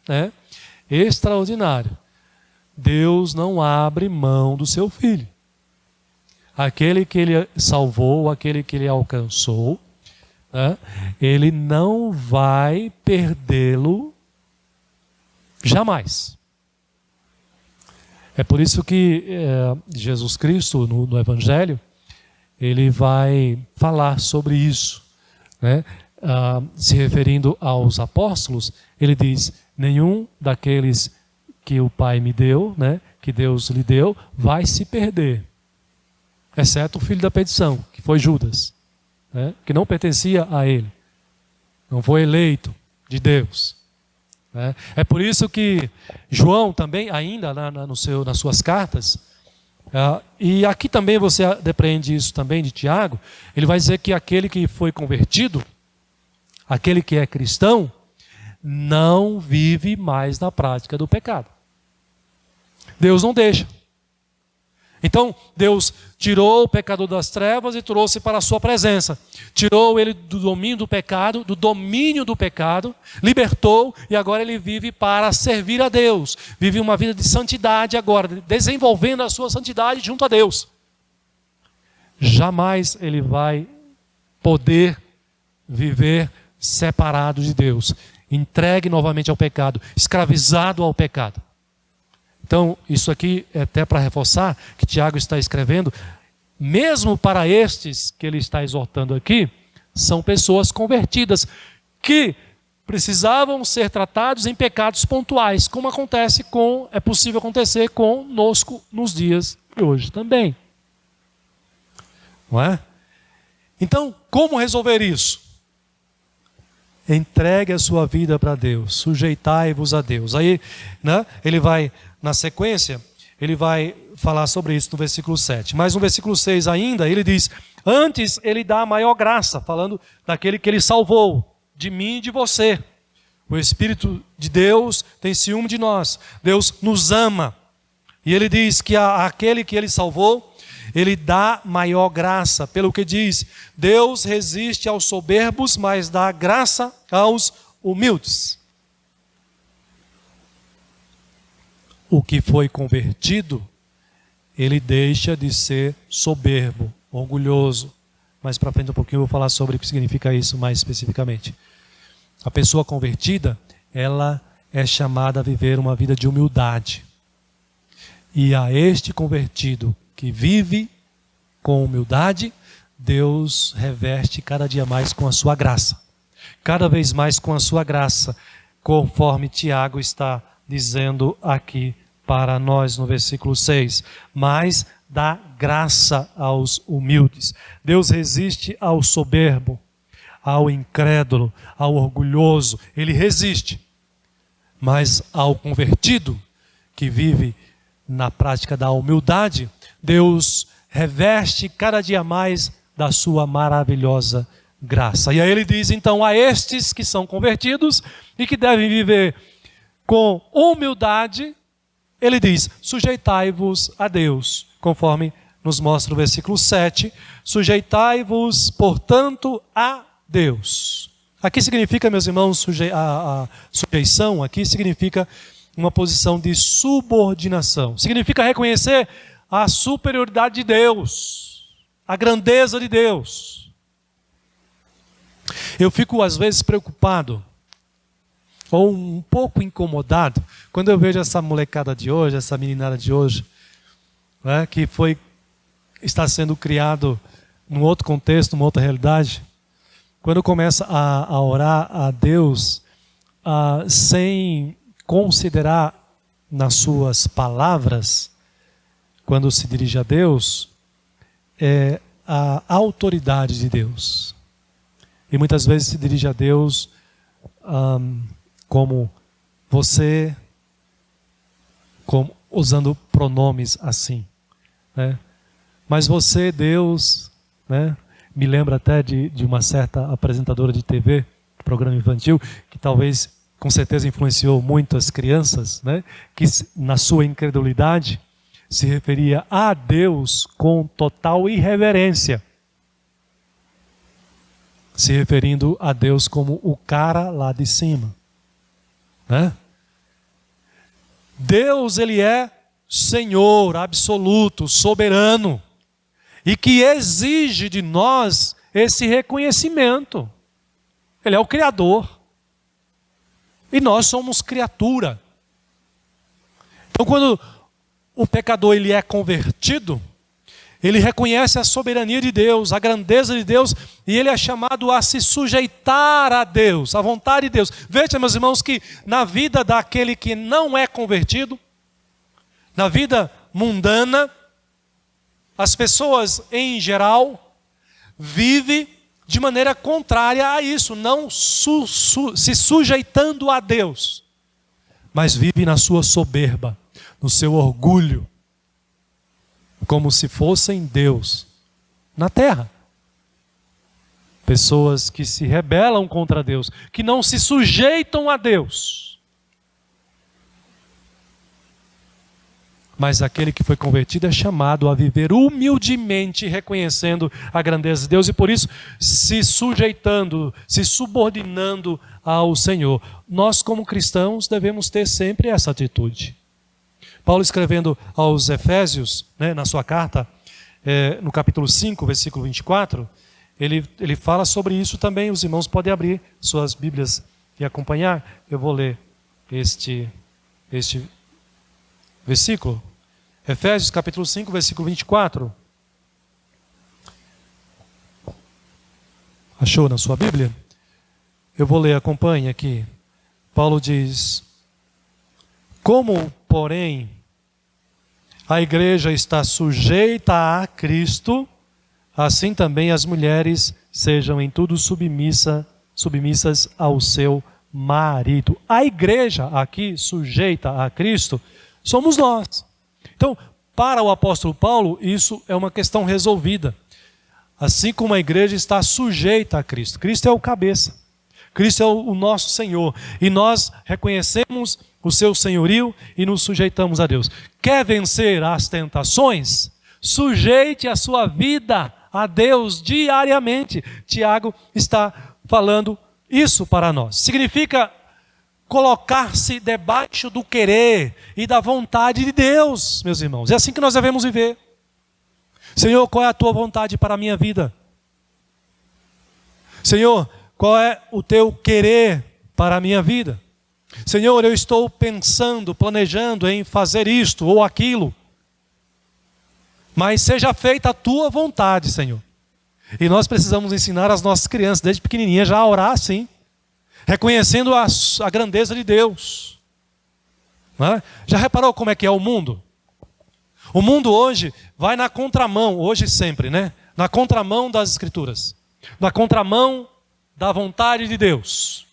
né? Extraordinário. Deus não abre mão do seu filho. Aquele que ele salvou, aquele que ele alcançou, né? Ele não vai perdê-lo jamais. É por isso que Jesus Cristo, no Evangelho, ele vai falar sobre isso, né? Se referindo aos apóstolos, ele diz: nenhum daqueles que o Pai me deu, né, que Deus lhe deu, vai se perder, exceto o filho da perdição, que foi Judas, né, que não pertencia a ele, não foi eleito de Deus, né? É por isso que João também, ainda nas suas cartas, e aqui também você depreende isso também de Tiago, ele vai dizer que aquele que foi convertido, aquele que é cristão, não vive mais na prática do pecado. Deus não deixa. Então, Deus tirou o pecador das trevas e trouxe para a sua presença. Tirou ele do domínio do pecado, libertou, e agora ele vive para servir a Deus. Vive uma vida de santidade agora, desenvolvendo a sua santidade junto a Deus. Jamais ele vai poder viver separado de Deus, entregue novamente ao pecado, escravizado ao pecado. Então, isso aqui é até para reforçar que Tiago está escrevendo, mesmo para estes que ele está exortando aqui, são pessoas convertidas, que precisavam ser tratados em pecados pontuais, como é possível acontecer conosco nos dias de hoje também. Não é? Então, como resolver isso? Entregue a sua vida para Deus, sujeitai-vos a Deus. Aí, né, ele vai, na sequência, ele vai falar sobre isso no versículo 7. Mas no versículo 6 ainda, ele diz: antes ele dá a maior graça, falando daquele que ele salvou, de mim e de você. O Espírito de Deus tem ciúme de nós, Deus nos ama. E ele diz que aquele que ele salvou, ele dá maior graça, pelo que diz: Deus resiste aos soberbos, mas dá graça aos humildes. O que foi convertido, ele deixa de ser soberbo, orgulhoso. Mais para frente um pouquinho eu vou falar sobre o que significa isso mais especificamente. A pessoa convertida, ela é chamada a viver uma vida de humildade. E a este convertido que vive com humildade, Deus reveste cada dia mais com a sua graça. Cada vez mais com a sua graça, conforme Tiago está dizendo aqui para nós no versículo 6. Mas dá graça aos humildes. Deus resiste ao soberbo, ao incrédulo, ao orgulhoso. Ele resiste. Mas ao convertido, que vive na prática da humildade, Deus reveste cada dia mais da sua maravilhosa graça. E aí ele diz então a estes que são convertidos e que devem viver com humildade, ele diz: sujeitai-vos a Deus, conforme nos mostra o versículo 7. Sujeitai-vos, portanto, a Deus. Aqui significa, meus irmãos, a sujeição aqui significa uma posição de subordinação. Significa reconhecer a superioridade de Deus, a grandeza de Deus. Eu fico às vezes preocupado ou um pouco incomodado quando eu vejo essa molecada de hoje, essa meninada de hoje, né, que está sendo criado num outro contexto, numa outra realidade. Quando começa a orar a Deus sem considerar nas suas palavras, quando se dirige a Deus, a autoridade de Deus. E muitas vezes se dirige a Deus como você, usando pronomes assim, né? Mas você, Deus, né? Me lembra até de uma certa apresentadora de TV, programa infantil, que talvez, com certeza, influenciou muitas crianças, né? Que na sua incredulidade se referia a Deus com total irreverência, se referindo a Deus como o cara lá de cima, né? Deus, ele é Senhor absoluto, soberano, e que exige de nós esse reconhecimento. Ele é o Criador. E nós somos criatura. Então, quando o pecador ele é convertido, ele reconhece a soberania de Deus, a grandeza de Deus, e ele é chamado a se sujeitar a Deus, à vontade de Deus. Veja, meus irmãos, que na vida daquele que não é convertido, na vida mundana, as pessoas em geral vivem de maneira contrária a isso, não se sujeitando a Deus, mas vivem na sua soberba, no seu orgulho, como se fossem Deus na terra. Pessoas que se rebelam contra Deus, que não se sujeitam a Deus. Mas aquele que foi convertido é chamado a viver humildemente, reconhecendo a grandeza de Deus e por isso se sujeitando, se subordinando ao Senhor. Nós, como cristãos, devemos ter sempre essa atitude. Paulo, escrevendo aos Efésios, né, na sua carta, no capítulo 5, versículo 24, ele fala sobre isso também. Os irmãos podem abrir suas Bíblias e acompanhar. Eu vou ler este versículo. Efésios capítulo 5, versículo 24. Achou na sua Bíblia? Eu vou ler, acompanhe aqui. Paulo diz: como, porém, a igreja está sujeita a Cristo, assim também as mulheres sejam em tudo submissas ao seu marido. A igreja aqui, sujeita a Cristo, somos nós. Então, para o apóstolo Paulo, isso é uma questão resolvida. Assim como a igreja está sujeita a Cristo. Cristo é o cabeça. Cristo é o nosso Senhor. E nós reconhecemos o seu senhorio e nos sujeitamos a Deus. Quer vencer as tentações? Sujeite a sua vida a Deus diariamente. Tiago está falando isso para nós. Significa colocar-se debaixo do querer e da vontade de Deus, meus irmãos. É assim que nós devemos viver. Senhor, qual é a tua vontade para a minha vida? Senhor, qual é o teu querer para a minha vida? Senhor, eu estou pensando, planejando em fazer isto ou aquilo. Mas seja feita a tua vontade, Senhor. E nós precisamos ensinar as nossas crianças, desde pequenininha, já a orar assim, reconhecendo a grandeza de Deus. Não é? Já reparou como é que é o mundo? O mundo hoje vai na contramão, hoje sempre, né? Na contramão das Escrituras, na contramão da vontade de Deus.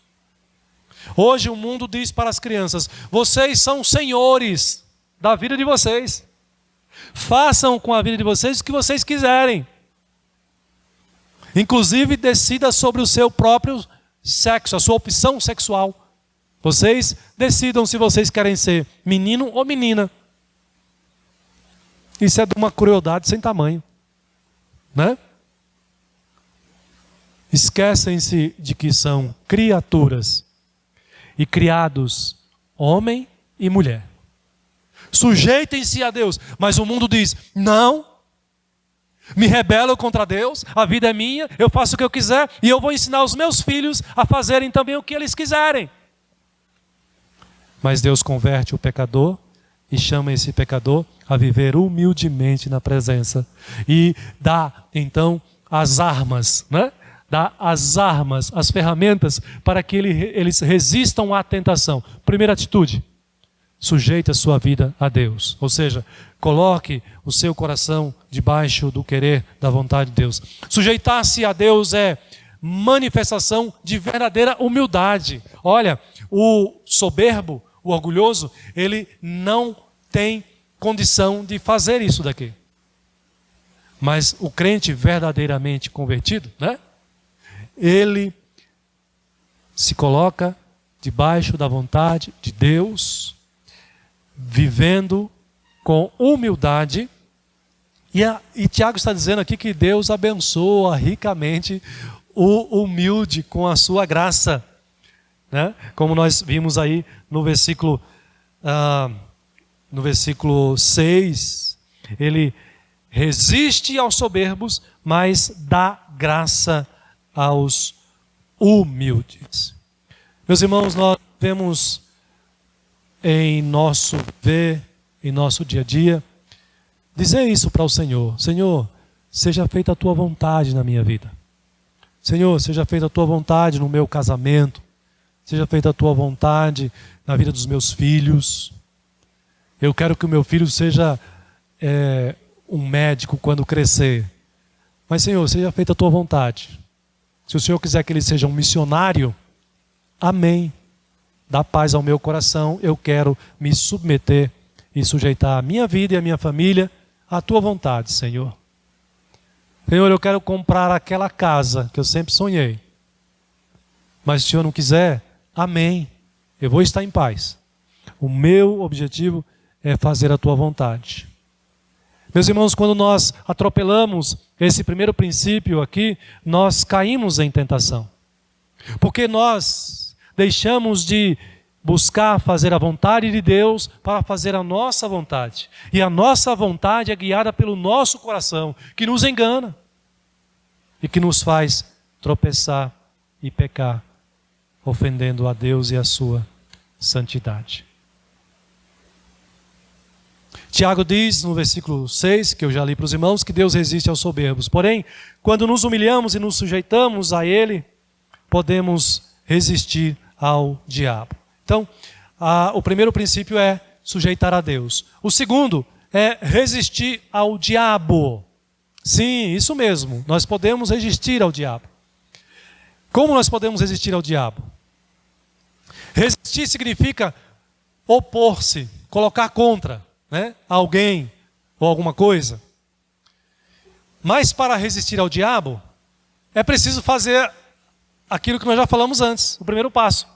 Hoje o mundo diz para as crianças: vocês são senhores da vida de vocês. Façam com a vida de vocês o que vocês quiserem. Inclusive decida sobre o seu próprio sexo, a sua opção sexual. Vocês decidam se vocês querem ser menino ou menina. Isso é de uma crueldade sem tamanho, né? Esquecem-se de que são criaturas e criados homem e mulher. Sujeitem-se a Deus, mas o mundo diz: não, me rebelo contra Deus, a vida é minha, eu faço o que eu quiser e eu vou ensinar os meus filhos a fazerem também o que eles quiserem. Mas Deus converte o pecador e chama esse pecador a viver humildemente na presença e dá então as armas, né? Dá as armas, as ferramentas para que eles resistam à tentação. Primeira atitude: sujeite a sua vida a Deus. Ou seja, coloque o seu coração debaixo do querer, da vontade de Deus. Sujeitar-se a Deus é manifestação de verdadeira humildade. Olha, o soberbo, o orgulhoso, ele não tem condição de fazer isso daqui. Mas o crente verdadeiramente convertido, né? Ele se coloca debaixo da vontade de Deus, vivendo com humildade. E Tiago está dizendo aqui que Deus abençoa ricamente o humilde com a sua graça, né? Como nós vimos aí no versículo 6, ele resiste aos soberbos, mas dá graça aos humildes. Meus irmãos, nós vemos em nosso ver, em nosso dia a dia, dizer isso para o Senhor: Senhor, seja feita a tua vontade na minha vida. Senhor, seja feita a tua vontade no meu casamento. Seja feita a tua vontade na vida dos meus filhos. Eu quero que o meu filho seja um médico quando crescer. Mas, Senhor, seja feita a tua vontade. Se o Senhor quiser que ele seja um missionário, amém. Dá paz ao meu coração. Eu quero me submeter e sujeitar a minha vida e a minha família à tua vontade, Senhor. Senhor, eu quero comprar aquela casa que eu sempre sonhei. Mas se o Senhor não quiser, amém. Eu vou estar em paz. O meu objetivo é fazer a tua vontade. Meus irmãos, quando nós atropelamos esse primeiro princípio aqui, nós caímos em tentação. Porque nós deixamos de buscar fazer a vontade de Deus para fazer a nossa vontade. E a nossa vontade é guiada pelo nosso coração, que nos engana e que nos faz tropeçar e pecar, ofendendo a Deus e a sua santidade. Tiago diz no versículo 6, que eu já li para os irmãos, que Deus resiste aos soberbos. Porém, quando nos humilhamos e nos sujeitamos a Ele, podemos resistir ao diabo. Então, o primeiro princípio é sujeitar a Deus. O segundo é resistir ao diabo. Sim, isso mesmo, nós podemos resistir ao diabo. Como nós podemos resistir ao diabo? Resistir significa opor-se, colocar contra, né, alguém ou alguma coisa. Mas para resistir ao diabo, é preciso fazer aquilo que nós já falamos antes, o primeiro passo: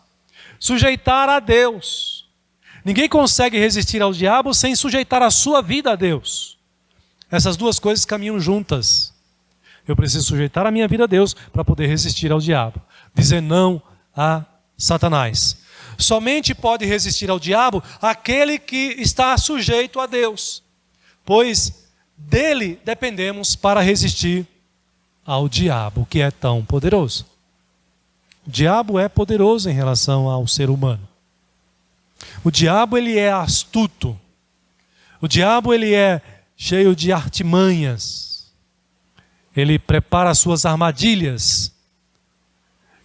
sujeitar a Deus. Ninguém consegue resistir ao diabo sem sujeitar a sua vida a Deus. Essas duas coisas caminham juntas. Eu preciso sujeitar a minha vida a Deus para poder resistir ao diabo. Dizer não a Satanás. Somente pode resistir ao diabo aquele que está sujeito a Deus, pois dele dependemos para resistir ao diabo, que é tão poderoso. O diabo é poderoso em relação ao ser humano. O diabo, ele é astuto. O diabo, ele é cheio de artimanhas. Ele prepara as suas armadilhas.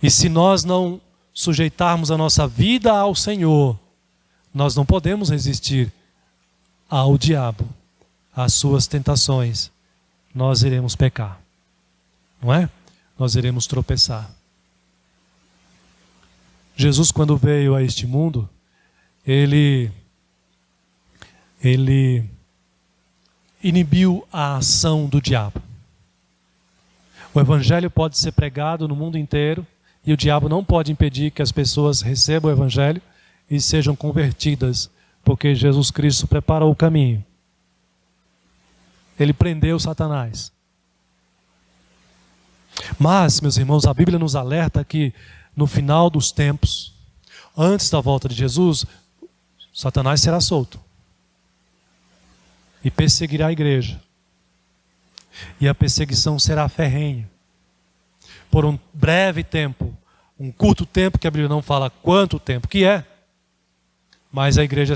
E se nós não sujeitarmos a nossa vida ao Senhor, nós não podemos resistir ao diabo, às suas tentações. Nós iremos pecar, não é? Nós iremos tropeçar. Jesus, quando veio a este mundo, ele inibiu a ação do diabo. O evangelho pode ser pregado no mundo inteiro e o diabo não pode impedir que as pessoas recebam o evangelho, e sejam convertidas, porque Jesus Cristo preparou o caminho. Ele prendeu Satanás. Mas, meus irmãos, a Bíblia nos alerta que no final dos tempos, antes da volta de Jesus, Satanás será solto e perseguirá a igreja. E a perseguição será ferrenha. Por um breve tempo, um curto tempo, que a Bíblia não fala quanto tempo que é, mas a igreja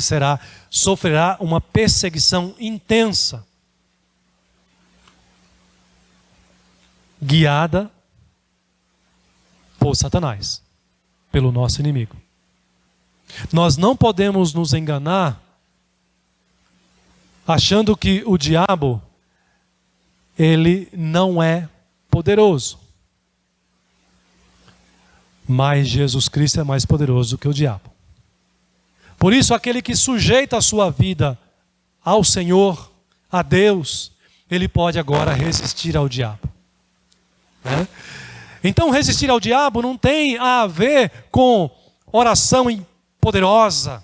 sofrerá uma perseguição intensa, guiada por Satanás, pelo nosso inimigo. Nós não podemos nos enganar achando que o diabo, ele não é poderoso. Mas Jesus Cristo é mais poderoso do que o diabo. Por isso, aquele que sujeita a sua vida ao Senhor, a Deus, ele pode agora resistir ao diabo. Né? Então, resistir ao diabo não tem a ver com oração poderosa,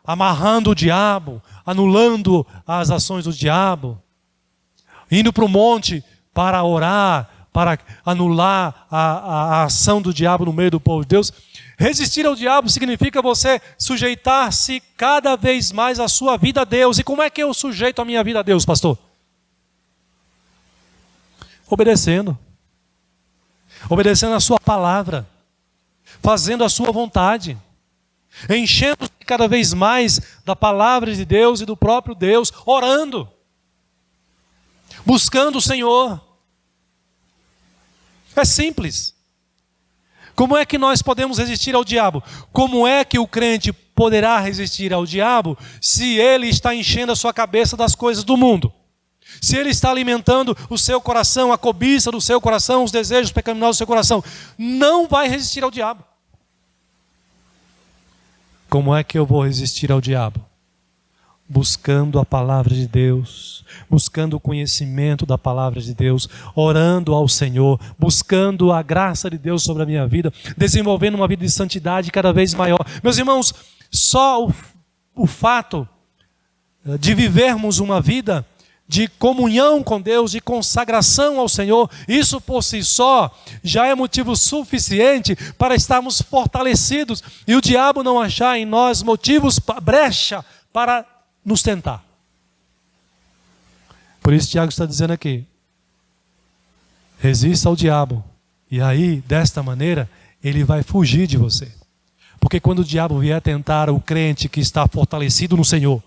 amarrando o diabo, anulando as ações do diabo, indo para o monte para orar, para anular a ação do diabo no meio do povo de Deus. Resistir ao diabo significa você sujeitar-se cada vez mais a sua vida a Deus. E como é que eu sujeito a minha vida a Deus, pastor? Obedecendo. Obedecendo a sua palavra. Fazendo a sua vontade. Enchendo-se cada vez mais da palavra de Deus e do próprio Deus. Orando. Buscando o Senhor. É simples. Como é que nós podemos resistir ao diabo? Como é que o crente poderá resistir ao diabo se ele está enchendo a sua cabeça das coisas do mundo? Se ele está alimentando o seu coração, a cobiça do seu coração, os desejos pecaminosos do seu coração, não vai resistir ao diabo. Como é que eu vou resistir ao diabo? Buscando a palavra de Deus, buscando o conhecimento da palavra de Deus, orando ao Senhor, buscando a graça de Deus sobre a minha vida, desenvolvendo uma vida de santidade cada vez maior. Meus irmãos, só o fato de vivermos uma vida de comunhão com Deus, de consagração ao Senhor, isso por si só já é motivo suficiente para estarmos fortalecidos e o diabo não achar em nós motivos, brecha para nos tentar. Por isso Tiago está dizendo aqui, resista ao diabo, e aí, desta maneira, ele vai fugir de você. Porque quando o diabo vier tentar o crente que está fortalecido no Senhor,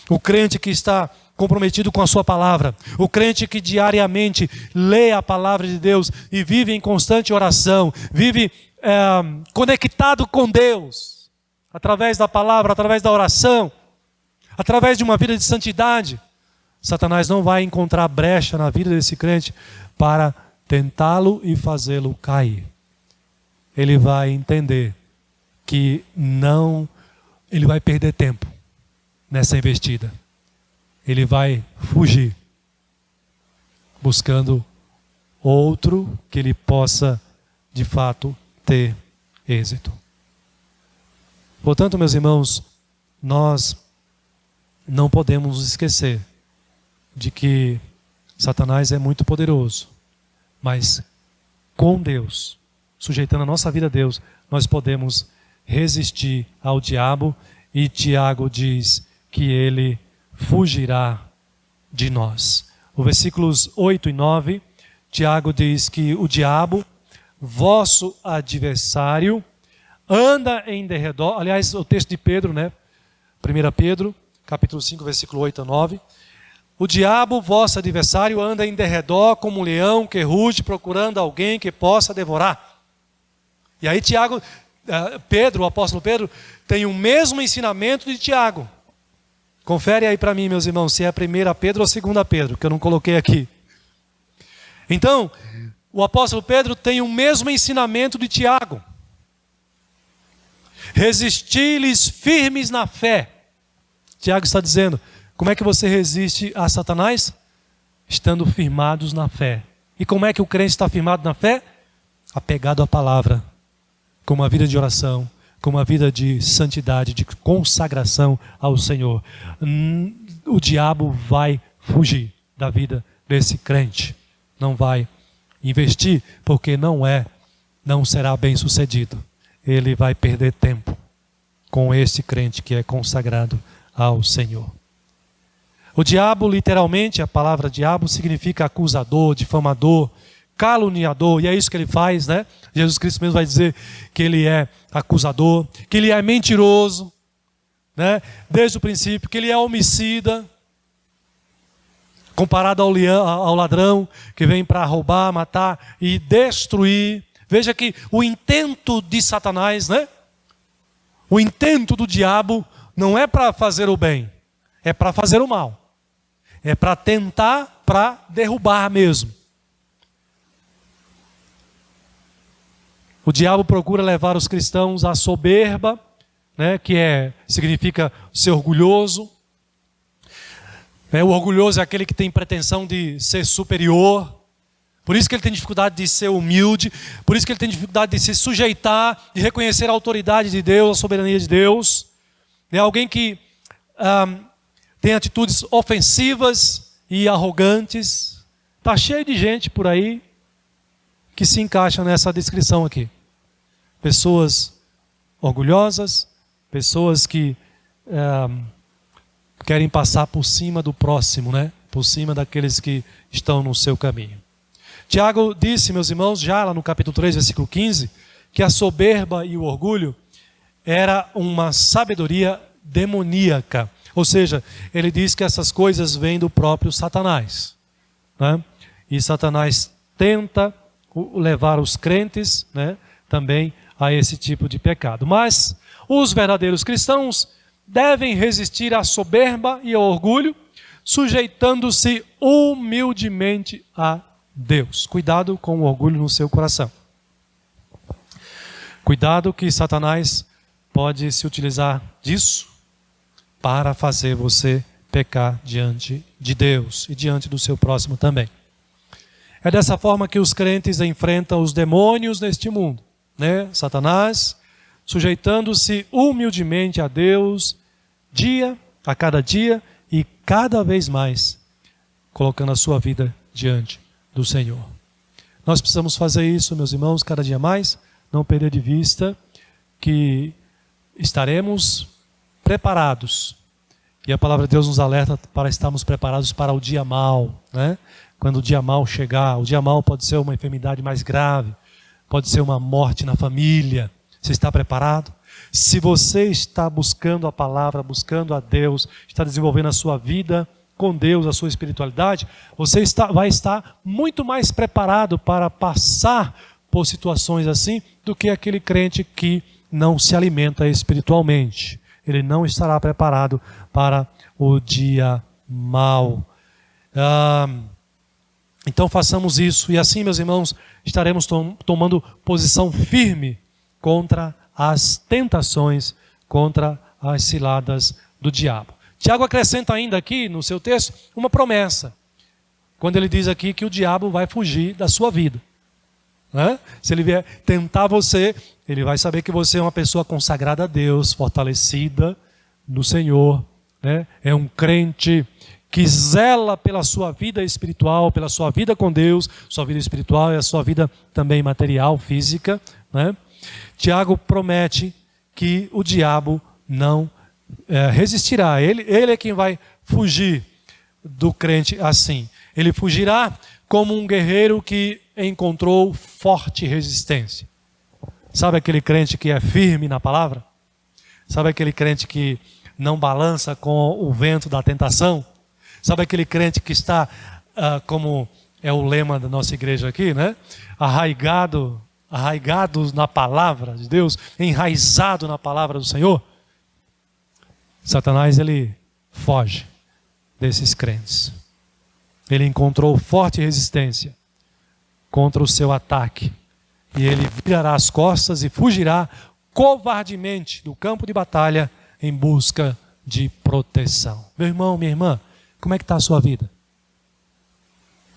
o crente que está comprometido com a sua palavra, o crente que diariamente lê a palavra de Deus e vive em constante oração, vive conectado com Deus, através da palavra, através da oração, através de uma vida de santidade, Satanás não vai encontrar brecha na vida desse crente para tentá-lo e fazê-lo cair. Ele vai entender que ele vai perder tempo nessa investida. Ele vai fugir, buscando outro que ele possa, de fato, ter êxito. Portanto, meus irmãos, nós não podemos nos esquecer de que Satanás é muito poderoso, mas com Deus, sujeitando a nossa vida a Deus, nós podemos resistir ao diabo, e Tiago diz que ele fugirá de nós. Os versículos 8 e 9, Tiago diz que o diabo, vosso adversário, anda em derredor, aliás, o texto de Pedro, 1 Pedro, capítulo 5, versículo 8 a 9. O diabo, vosso adversário, anda em derredor como um leão que ruge, procurando alguém que possa devorar. E aí o apóstolo Pedro, tem o mesmo ensinamento de Tiago. Confere aí para mim, meus irmãos, se é 1 Pedro ou 2 Pedro, que eu não coloquei aqui. Então, o apóstolo Pedro tem o mesmo ensinamento de Tiago. Resisti-lhes firmes na fé. Tiago está dizendo, como é que você resiste a Satanás? Estando firmados na fé. E como é que o crente está firmado na fé? Apegado à palavra, com uma vida de oração, com uma vida de santidade, de consagração ao Senhor, o diabo vai fugir da vida desse crente. Não vai investir, porque não será bem sucedido. Ele vai perder tempo com esse crente que é consagrado ao Senhor. O diabo, literalmente, a palavra diabo significa acusador, difamador, caluniador, e é isso que ele faz, né? Jesus Cristo mesmo vai dizer que ele é acusador, que ele é mentiroso, né? Desde o princípio, que ele é homicida, comparado ao ladrão que vem para roubar, matar e destruir. Veja que o intento de Satanás, né? O intento do diabo não é para fazer o bem, é para fazer o mal. É para tentar, para derrubar mesmo. O diabo procura levar os cristãos à soberba, né, significa ser orgulhoso. O orgulhoso é aquele que tem pretensão de ser superior. Por isso que ele tem dificuldade de ser humilde. Por isso que ele tem dificuldade de se sujeitar, de reconhecer a autoridade de Deus, a soberania de Deus. É alguém que tem atitudes ofensivas e arrogantes. Está cheio de gente por aí que se encaixa nessa descrição aqui. Pessoas orgulhosas, pessoas que querem passar por cima do próximo, né? Por cima daqueles que estão no seu caminho. Tiago disse, meus irmãos, já lá no capítulo 3, versículo 15, que a soberba e o orgulho era uma sabedoria demoníaca. Ou seja, ele diz que essas coisas vêm do próprio Satanás, né? E Satanás tenta levar os crentes, né, também a esse tipo de pecado. Mas os verdadeiros cristãos devem resistir à soberba e ao orgulho, sujeitando-se humildemente a Deus. Cuidado com o orgulho no seu coração. Cuidado que Satanás pode se utilizar disso para fazer você pecar diante de Deus e diante do seu próximo também. É dessa forma que os crentes enfrentam os demônios neste mundo, né? Satanás, sujeitando-se humildemente a Deus, a cada dia e cada vez mais, colocando a sua vida diante do Senhor. Nós precisamos fazer isso, meus irmãos, cada dia mais, não perder de vista que estaremos preparados. E a palavra de Deus nos alerta para estarmos preparados para o dia mau, né? Quando o dia mau chegar, o dia mau pode ser uma enfermidade mais grave, pode ser uma morte na família. Você está preparado? Se você está buscando a palavra, buscando a Deus, está desenvolvendo a sua vida com Deus, a sua espiritualidade, você vai estar muito mais preparado para passar por situações assim do que aquele crente que não se alimenta espiritualmente. Ele não estará preparado para o dia mau. Então façamos isso, e assim, meus irmãos, estaremos tomando posição firme contra as tentações, contra as ciladas do diabo. Tiago acrescenta ainda aqui no seu texto uma promessa, quando ele diz aqui que o diabo vai fugir da sua vida, né? Se ele vier tentar você, ele vai saber que você é uma pessoa consagrada a Deus, fortalecida no Senhor, né? É um crente que zela pela sua vida espiritual, pela sua vida com Deus, sua vida espiritual e a sua vida também material, física, né? Tiago promete que o diabo não resistirá. Ele é quem vai fugir do crente assim. Ele fugirá como um guerreiro que encontrou forte resistência. Sabe aquele crente que é firme na palavra? Sabe aquele crente que não balança com o vento da tentação? Sabe aquele crente que está, como é o lema da nossa igreja aqui, né? Arraigado na palavra de Deus, enraizado na palavra do Senhor? Satanás, ele foge desses crentes. Ele encontrou forte resistência contra o seu ataque. E ele virará as costas e fugirá covardemente do campo de batalha em busca de proteção. Meu irmão, minha irmã, como é que está a sua vida?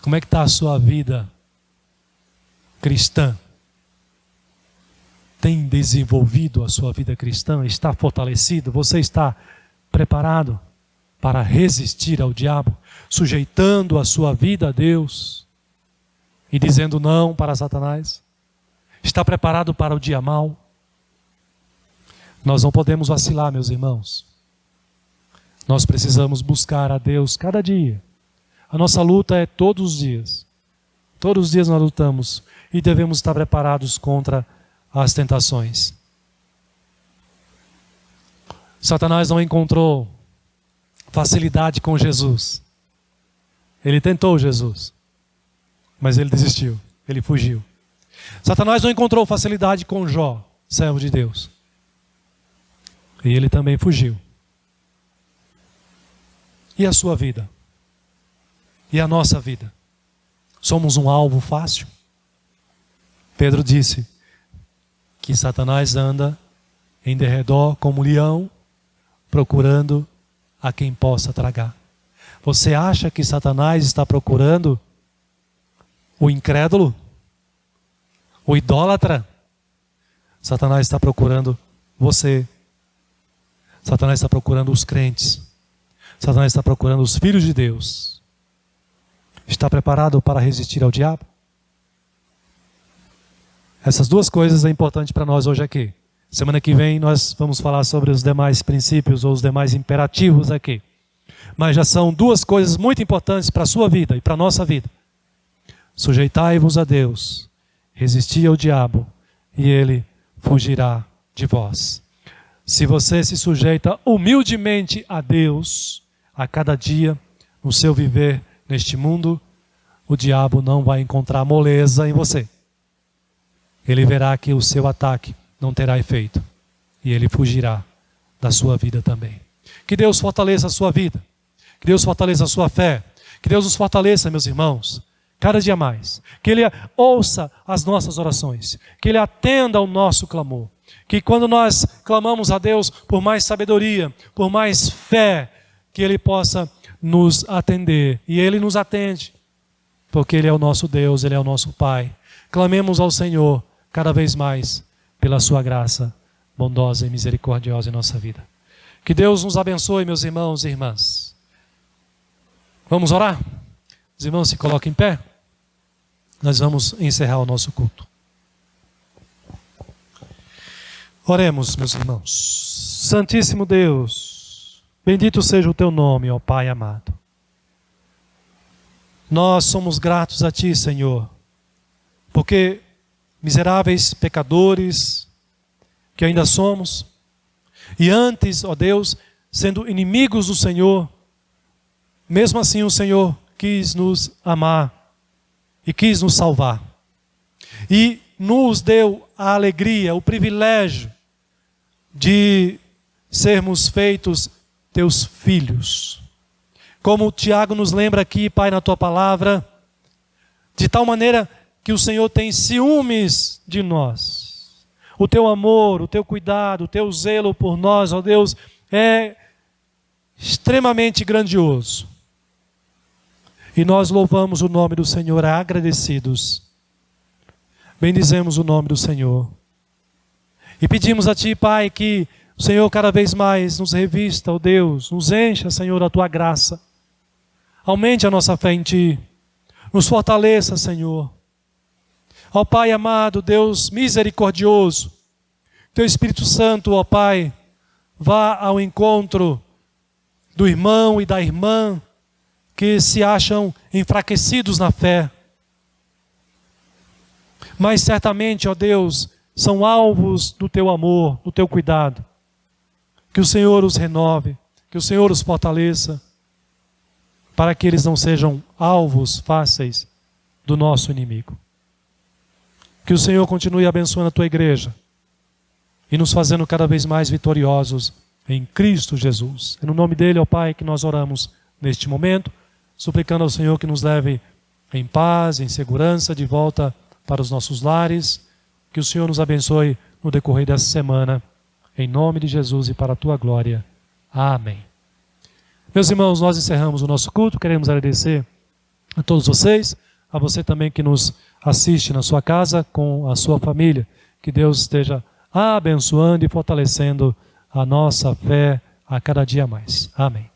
Como é que está a sua vida cristã? tem desenvolvido a sua vida cristã? Está fortalecido? Você está preparado para resistir ao diabo, sujeitando a sua vida a Deus e dizendo não para Satanás? Está preparado para o dia mau? Nós não podemos vacilar, meus irmãos. Nós precisamos buscar a Deus cada dia. A nossa luta é todos os dias. Todos os dias nós lutamos e devemos estar preparados contra as tentações. Satanás não encontrou facilidade com Jesus. Ele tentou Jesus, mas ele desistiu, ele fugiu. Satanás não encontrou facilidade com Jó, servo de Deus, e ele também fugiu. E a sua vida? E a nossa vida? Somos um alvo fácil? Pedro disse que Satanás anda em derredor como leão, procurando a quem possa tragar. Você acha que Satanás está procurando o incrédulo? O idólatra? Satanás está procurando você. Satanás está procurando os crentes. Satanás está procurando os filhos de Deus. Está preparado para resistir ao diabo? Essas duas coisas é importante para nós hoje aqui. Semana que vem nós vamos falar sobre os demais princípios ou os demais imperativos aqui. Mas já são duas coisas muito importantes para a sua vida e para a nossa vida. Sujeitai-vos a Deus, resisti ao diabo e ele fugirá de vós. Se você se sujeita humildemente a Deus, a cada dia, no seu viver neste mundo, o diabo não vai encontrar moleza em você. Ele verá que o seu ataque não terá efeito e ele fugirá da sua vida também. Que Deus fortaleça a sua vida, que Deus fortaleça a sua fé, que Deus nos fortaleça, meus irmãos, cada dia mais. Que Ele ouça as nossas orações, que Ele atenda ao nosso clamor. Que quando nós clamamos a Deus por mais sabedoria, por mais fé, que Ele possa nos atender. E Ele nos atende, porque Ele é o nosso Deus, Ele é o nosso Pai. Clamemos ao Senhor cada vez mais pela sua graça bondosa e misericordiosa em nossa vida. Que Deus nos abençoe, meus irmãos e irmãs. Vamos orar? Os irmãos se coloquem em pé. Nós vamos encerrar o nosso culto. Oremos, meus irmãos. Santíssimo Deus, bendito seja o teu nome, ó Pai amado. Nós somos gratos a ti, Senhor, porque miseráveis pecadores que ainda somos, e antes, ó Deus, sendo inimigos do Senhor, mesmo assim o Senhor quis nos amar e quis nos salvar. E nos deu a alegria, o privilégio de sermos feitos teus filhos. Como o Tiago nos lembra aqui, Pai, na tua palavra, de tal maneira que o Senhor tem ciúmes de nós. O teu amor, o teu cuidado, o teu zelo por nós, ó Deus, é extremamente grandioso. E nós louvamos o nome do Senhor agradecidos. Bendizemos o nome do Senhor. E pedimos a Ti, Pai, que o Senhor cada vez mais nos revista, ó Deus, nos encha, Senhor, da Tua graça. Aumente a nossa fé em Ti. Nos fortaleça, Senhor. Ó Pai amado, Deus misericordioso, Teu Espírito Santo, ó Pai, vá ao encontro do irmão e da irmã que se acham enfraquecidos na fé. Mas certamente, ó Deus, são alvos do Teu amor, do Teu cuidado. Que o Senhor os renove, que o Senhor os fortaleça, para que eles não sejam alvos fáceis do nosso inimigo. Que o Senhor continue abençoando a Tua igreja e nos fazendo cada vez mais vitoriosos em Cristo Jesus. É no nome dEle, ó Pai, que nós oramos neste momento, suplicando ao Senhor que nos leve em paz, em segurança, de volta para os nossos lares. Que o Senhor nos abençoe no decorrer dessa semana, em nome de Jesus e para a Tua glória. Amém. Meus irmãos, nós encerramos o nosso culto. Queremos agradecer a todos vocês, a você também que nos assiste na sua casa com a sua família. Que Deus esteja abençoando e fortalecendo a nossa fé a cada dia mais. Amém.